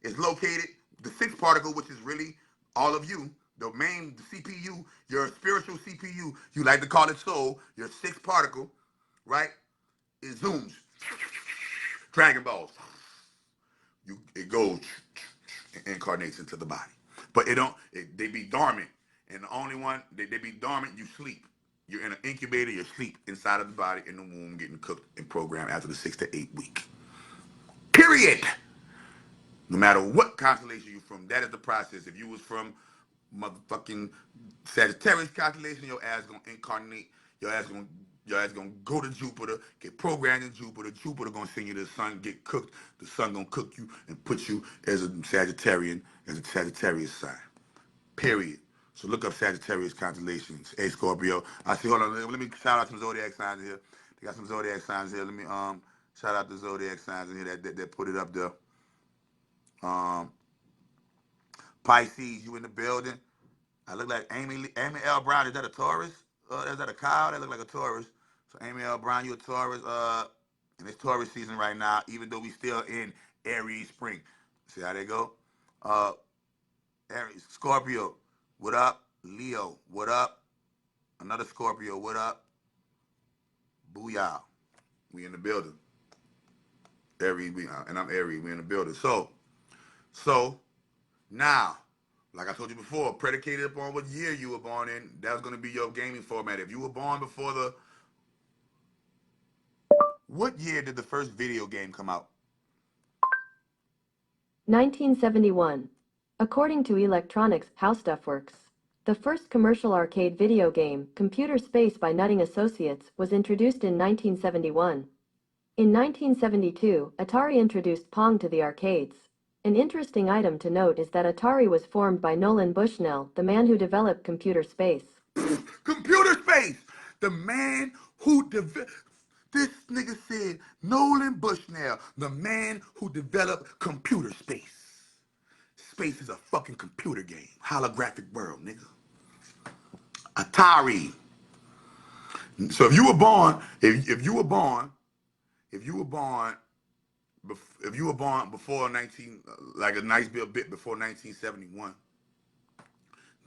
is located, the 6th particle, which is really all of you, the main CPU, your spiritual CPU, you like to call it soul, your 6th particle, right, it zooms. Dragon Balls. It goes, incarnates into the body. But they be dormant. And the only one, they be dormant, you sleep. You're in an incubator, you sleep inside of the body, in the womb, getting cooked and programmed after the 6 to 8 week. Period. No matter what constellation you're from, that is the process. If you was from motherfucking Sagittarius constellation, your ass gonna incarnate, your ass gonna go to Jupiter, get programmed in Jupiter. Jupiter gonna send you to the sun, get cooked. The sun gonna cook you and put you as a Sagittarian, as a Sagittarius sign. Period. So look up Sagittarius constellations. Hey Scorpio. I see. Hold on. Let me shout out some zodiac signs here. They got some zodiac signs here. Let me shout out the zodiac signs in here that put it up there. Pisces, you in the building. I look like Amy L. Brown. Is that a Taurus? Is that a cow? That look like a Taurus. So Amy L. Brown, you a Taurus. And it's Taurus season right now, even though we still in Aries spring. See how they go? Aries, Scorpio, what up? Leo, what up? Another Scorpio, what up? Booyah. We in the building. And I'm Aries. We in the building. So now, like I told you before, predicated upon what year you were born in, that's going to be your gaming format. If you were born before what year did the first video game come out? 1971. According to Electronics, How Stuff Works, the first commercial arcade video game, Computer Space by Nutting Associates, was introduced in 1971. In 1972, Atari introduced Pong to the arcades. An interesting item to note is that Atari was formed by Nolan Bushnell, the man who developed Computer Space. Computer Space! The man who developed... This nigga said Nolan Bushnell, the man who developed Computer Space. Space is a fucking computer game. Holographic world, nigga. Atari. So if you were born before 19, like a nice bit before 1971,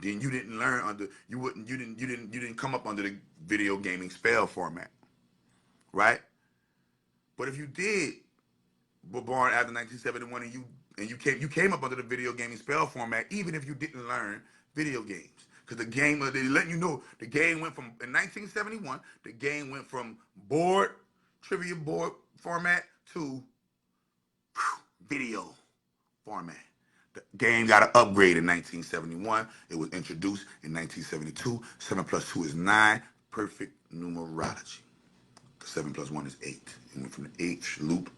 then you didn't learn under you didn't come up under the video gaming spell format, right? But if you were born after 1971 and you came up under the video gaming spell format, even if you didn't learn video games. Because they letting you know the game went from, in 1971, the game went from trivia board format to video format. The game got an upgrade in 1971. It was introduced in 1972. 7 plus 2 is 9. Perfect numerology. 7 plus 1 is 8. It went from the H, loop,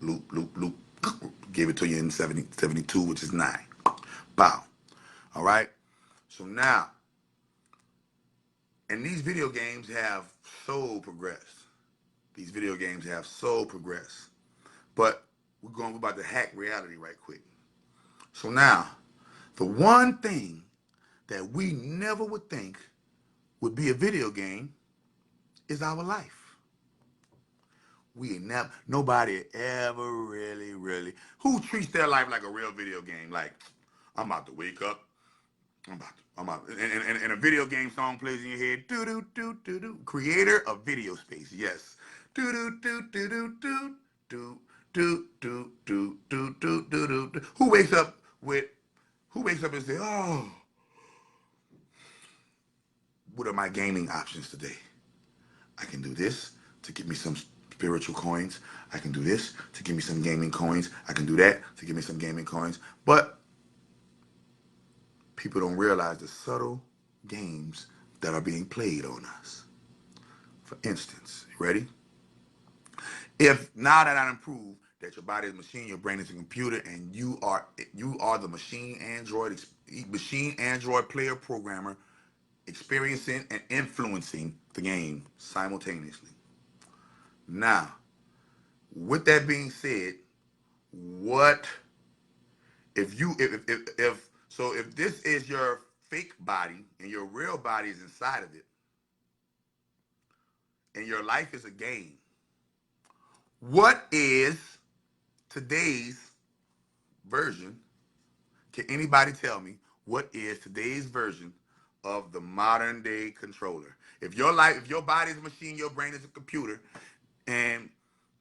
gave it to you in 72, which is 9. Bow. All right? So now, and these video games have so progressed. But we're about to hack reality right quick. So now, the one thing that we never would think would be a video game is our life. Nobody ever really, who treats their life like a real video game? Like, I'm about to wake up, and a video game song plays in your head. Do do do do do. Creator of Video Space, yes. Do do do do do do do do do do do do do do. Who wakes up and says, "Oh, what are my gaming options today? I can do this to get me some spiritual coins. I can do this to give me some gaming coins. I can do that to give me some gaming coins." But people don't realize the subtle games that are being played on us. For instance, you ready? If now that I proved that your body is a machine, your brain is a computer, and you are the machine android player programmer experiencing and influencing the game simultaneously. Now, with that being said, what if this is your fake body and your real body is inside of it, and your life is a game, what is today's version? Can anybody tell me what is today's version of the modern day controller? If your body is a machine, your brain is a computer, and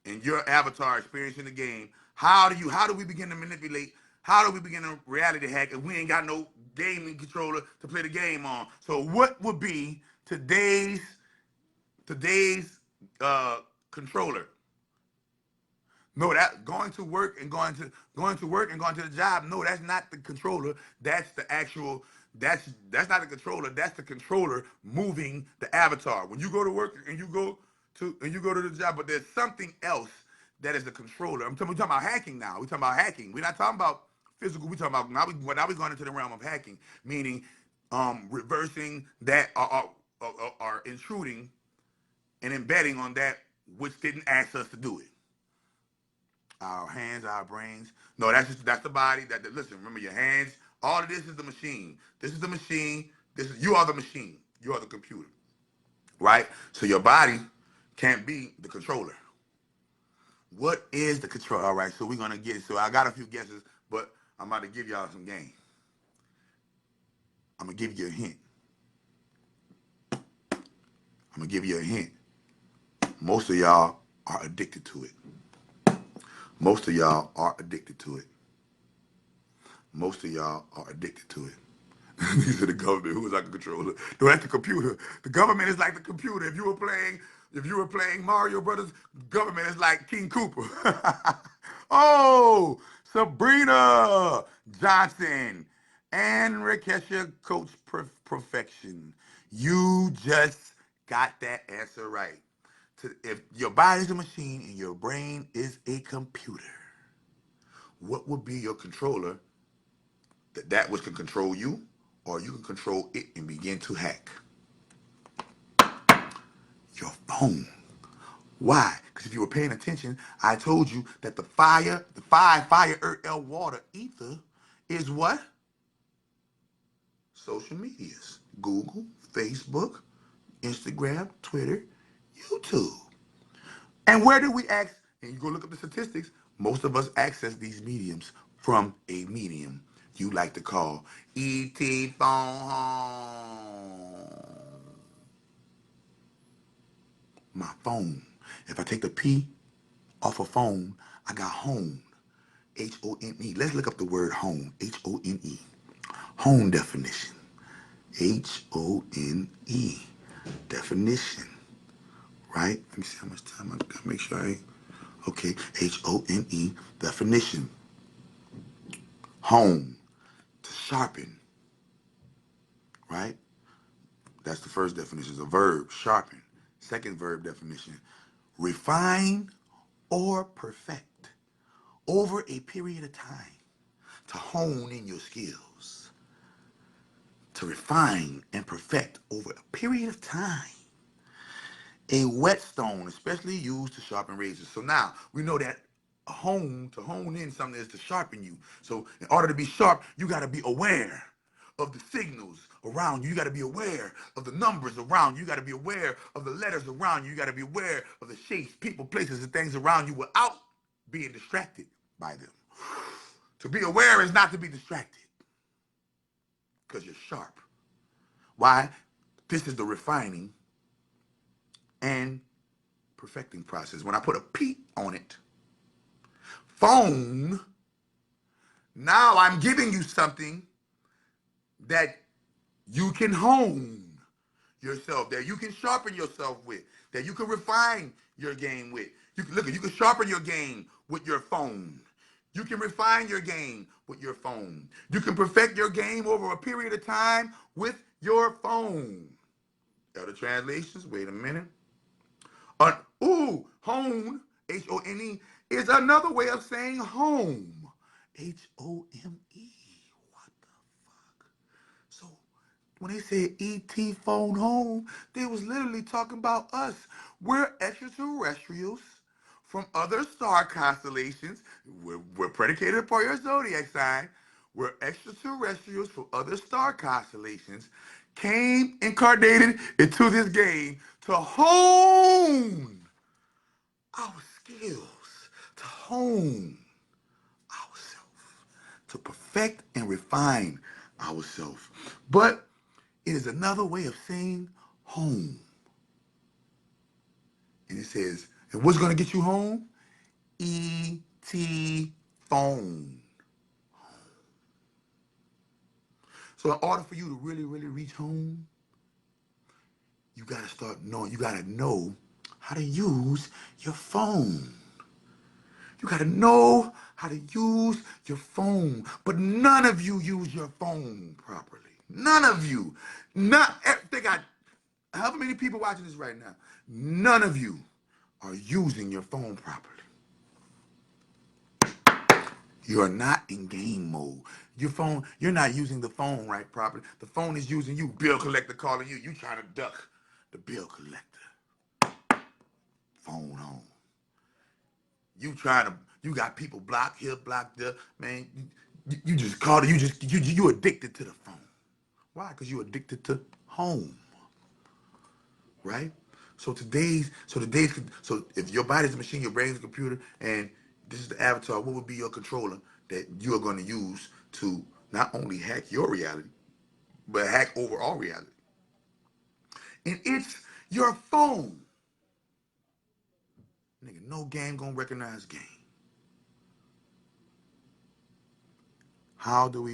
your avatar experiencing the game, how do we begin to manipulate? How do we begin to reality hack if we ain't got no gaming controller to play the game on? So what would be today's controller? No, that going to work and going to the job. No, that's not the controller. That's the actual. That's not the controller. That's the controller moving the avatar. When you go to work and you go to the job, but there's something else that is the controller. We're talking about hacking now. We're talking about hacking. We're not talking about physical. We're talking about now we're going into the realm of hacking, meaning reversing that are intruding and embedding on that which didn't ask us to do it. Our hands, our brains. No, that's the body. Listen, remember your hands. All of this is the machine. This is the machine. You are the machine. You are the computer. Right? So your body can't be the controller. What is the controller? All right, so we're gonna so I got a few guesses, but I'm about to give y'all some game. I'm gonna give you a hint. Most of y'all are addicted to it. Most of y'all are addicted to it. Most of y'all are addicted to it. These are the government. Who is like a controller? No, that's the computer. The government is like the computer. If you were playing Mario Brothers, government is like King Koopa. Oh, Sabrina Johnson and Rakesha Coach Perfection. You just got that answer right. If your body's a machine and your brain is a computer, what would be your controller that which can control you, or you can control it and begin to hack? Your phone. Why? Because if you were paying attention, I told you that the fire, earth, air, water, ether is what? Social medias. Google, Facebook, Instagram, Twitter, YouTube. And where do we access? And you go look up the statistics. Most of us access these mediums from a medium you like to call ET phone home. My phone. If I take the P off of phone, I got home. Hone. Let's look up the word home. Hone. Home definition. Hone. Definition. Right? Let me see how much time I gotta make sure I. Okay. Hone. Definition. Hone. To sharpen. Right? That's the first definition. It's a verb. Sharpen. Second verb definition. Refine or perfect over a period of time. To hone in your skills. To refine and perfect over a period of time. A whetstone, especially used to sharpen razors. So now we know that to hone in something is to sharpen you. So in order to be sharp, you got to be aware of the signals around you. You got to be aware of the numbers around you. You got to be aware of the letters around you. You got to be aware of the shapes, people, places, and things around you without being distracted by them. To be aware is not to be distracted because you're sharp. Why? This is the refining and perfecting process. When I put a P on it, phone, now I'm giving you something that you can hone yourself, that you can sharpen yourself with, that you can refine your game with. You can sharpen your game with your phone. You can refine your game with your phone. You can perfect your game over a period of time with your phone. Other translations, wait a minute. Hone, Hone, is another way of saying home. Home. What the fuck? So when they said ET phone home, they was literally talking about us. We're extraterrestrials from other star constellations. We're predicated upon your zodiac sign. We're extraterrestrials from other star constellations. Came incarnated into this game to hone our skills, to hone ourselves, to perfect and refine ourselves. But it is another way of saying home. And it says, and what's going to get you home? ET phone. So in order for you to really, really reach home, you got to start knowing, you got to know how to use your phone. You got to know how to use your phone. But none of you use your phone properly. None of you. They got however many people watching this right now. None of you are using your phone properly. You're not in game mode. Your phone, you're not using the phone right properly. The phone is using you. Bill collector calling you. You trying to duck the bill collector. Phone on. You got people blocked here, blocked there. Man, you just called it. You addicted to the phone. Why? Because you addicted to home. Right? So if your body's a machine, your brain's a computer, and this is the avatar, what would be your controller that you are going to use to not only hack your reality, but hack overall reality? And it's your phone. Nigga, no game gonna recognize game. how do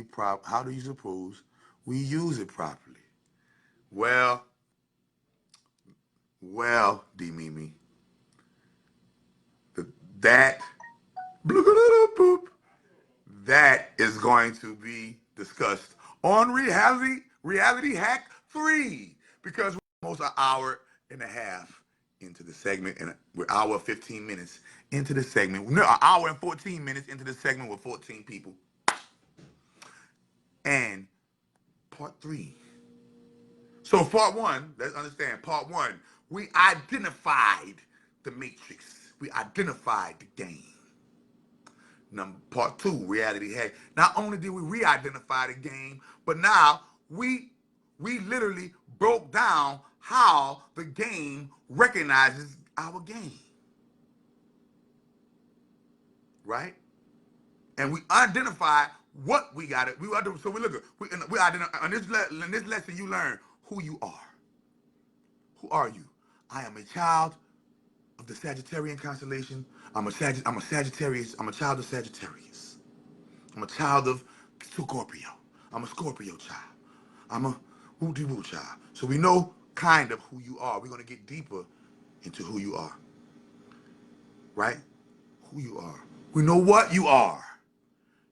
you suppose we use it properly? Well, D Mimi, that boop, that is going to be discussed on Reality Hack 3 because we're almost an hour and a half into the segment, and we're hour 15 minutes into the segment. No, an hour and 14 minutes into the segment with 14 people. And part 3. So part 1, let's understand, part 1, we identified the matrix. We identified the game. Part 2, reality hack. Not only did we re-identify the game, but now we literally broke down how the game recognizes our game. Right? And we identify what we got it. So we look at we identify in this lesson you learn who you are. Who are you? I am a child of the Sagittarian constellation. I'm a Sagittarius. I'm a child of Sagittarius. I'm a child of Scorpio. I'm a Scorpio child. I'm a woo-de-woo child. So we know kind of who you are. We're going to get deeper into who you are. Right? Who you are. We know what you are.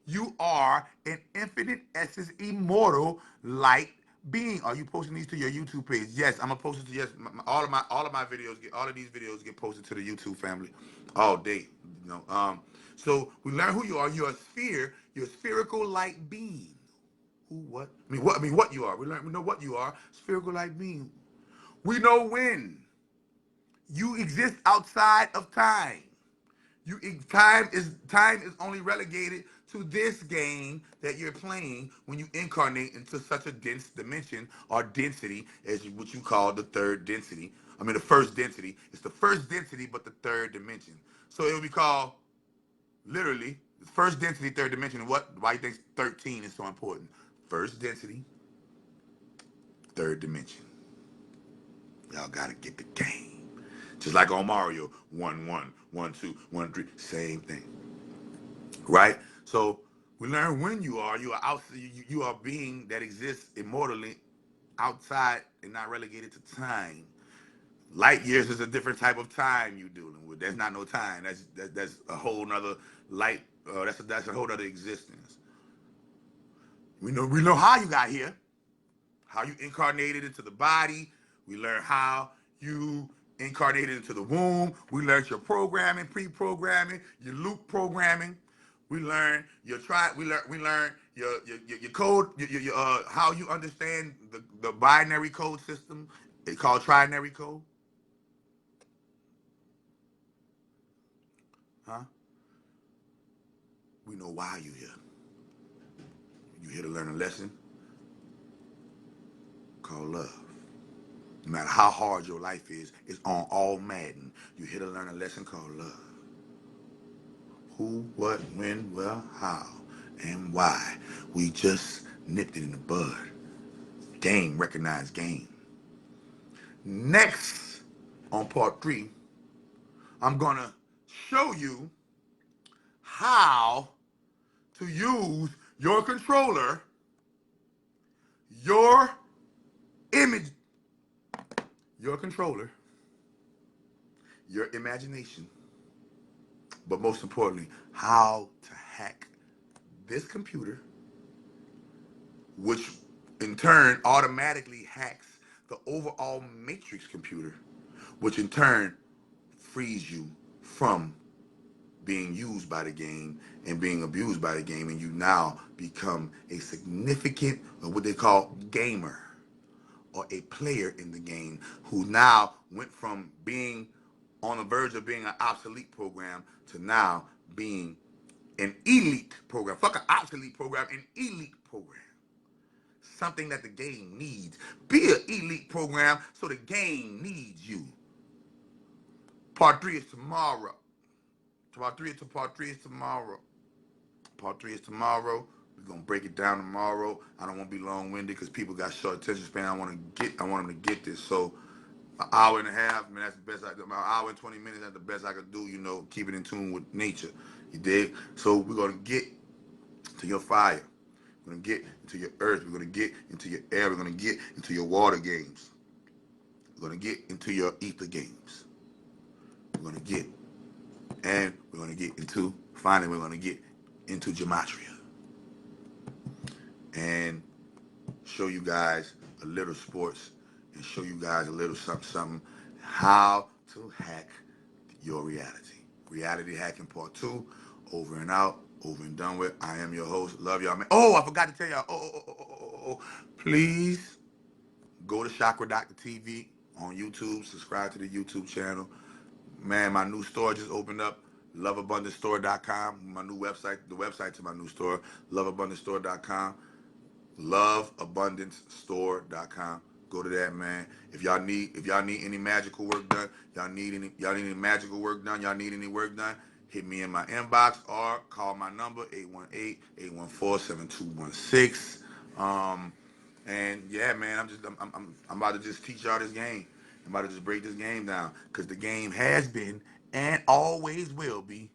You are an infinite essence, immortal light being. Are you posting these to your YouTube page? Yes, I'm gonna post it to all of my videos. All of these videos get posted to the YouTube family all day. So we learn who you are. You're a sphere. You're a spherical light being. Who? What? What you are. We know what you are. Spherical light being. We know when you exist outside of time. Time is only relegated to this game that you're playing when you incarnate into such a dense dimension or density as what you call the third density. I mean the first density. It's the first density but the third dimension. So it would be called literally the first density, third dimension. Why do you think 13 is so important? First density, third dimension. Y'all gotta get the game. Just like on Mario, 1, 1, 1, 2, 1, 3, same thing. Right? So we learn when you are you are a being that exists immortally outside and not relegated to time. Light years is a different type of time you're dealing with. That's not no time. That's a whole nother light. That's a whole nother existence. We know how you got here, how you incarnated into the body. We learn how you incarnated into the womb. We learned your programming, pre-programming, your loop programming. We learn your your code, your how you understand the binary code system. It's called trinary code. Huh? We know why you're here. You're here to learn a lesson called love. No matter how hard your life is, it's on all Madden. You're here to learn a lesson called love. Who, what, when, well, how, and why. We just nipped it in the bud. Game, recognized game. Next, on part 3, I'm going to show you how to use your controller, your image, your controller, your imagination, but most importantly, how to hack this computer, which in turn automatically hacks the overall matrix computer, which in turn frees you from being used by the game and being abused by the game, and you now become a significant, or what they call gamer, or a player in the game, who now went from being on the verge of being an obsolete program to now being an elite program. Fuck an obsolete program, an elite program. Something that the game needs. Be an elite program so the game needs you. Part 3 is tomorrow. Part 3 is tomorrow. Part 3 is tomorrow. We're gonna break it down tomorrow. I don't want to be long-winded because people got short attention span. I want them to get this. So an hour and a half, man, that's the best. An hour and 20 minutes, that's the best I could do. Keep it in tune with nature. You dig? So we're gonna get to your fire. We're going to get into your earth. We're going to get into your air. We're going to get into your water games. We're going to get into your ether games. We're going to get, and we're going to get into, finally, we're going to get into gematria. And show you guys a little sports and show you guys a little something, how to hack your reality. Reality hacking part 2, over and out, over and done with. I am your host. Love y'all, man. Oh, I forgot to tell y'all. Please go to Chakra.tv on YouTube. Subscribe to the YouTube channel. Man, my new store just opened up. LoveAbundanceStore.com. My new website, the website to my new store, LoveAbundanceStore.com. LoveAbundanceStore.com. Go to that, man. If y'all need any magical work done, y'all need any magical work done, y'all need any work done, hit me in my inbox or call my number 818-814-7216. And yeah, man, I'm about to just teach y'all this game. I'm about to just break this game down, because the game has been and always will be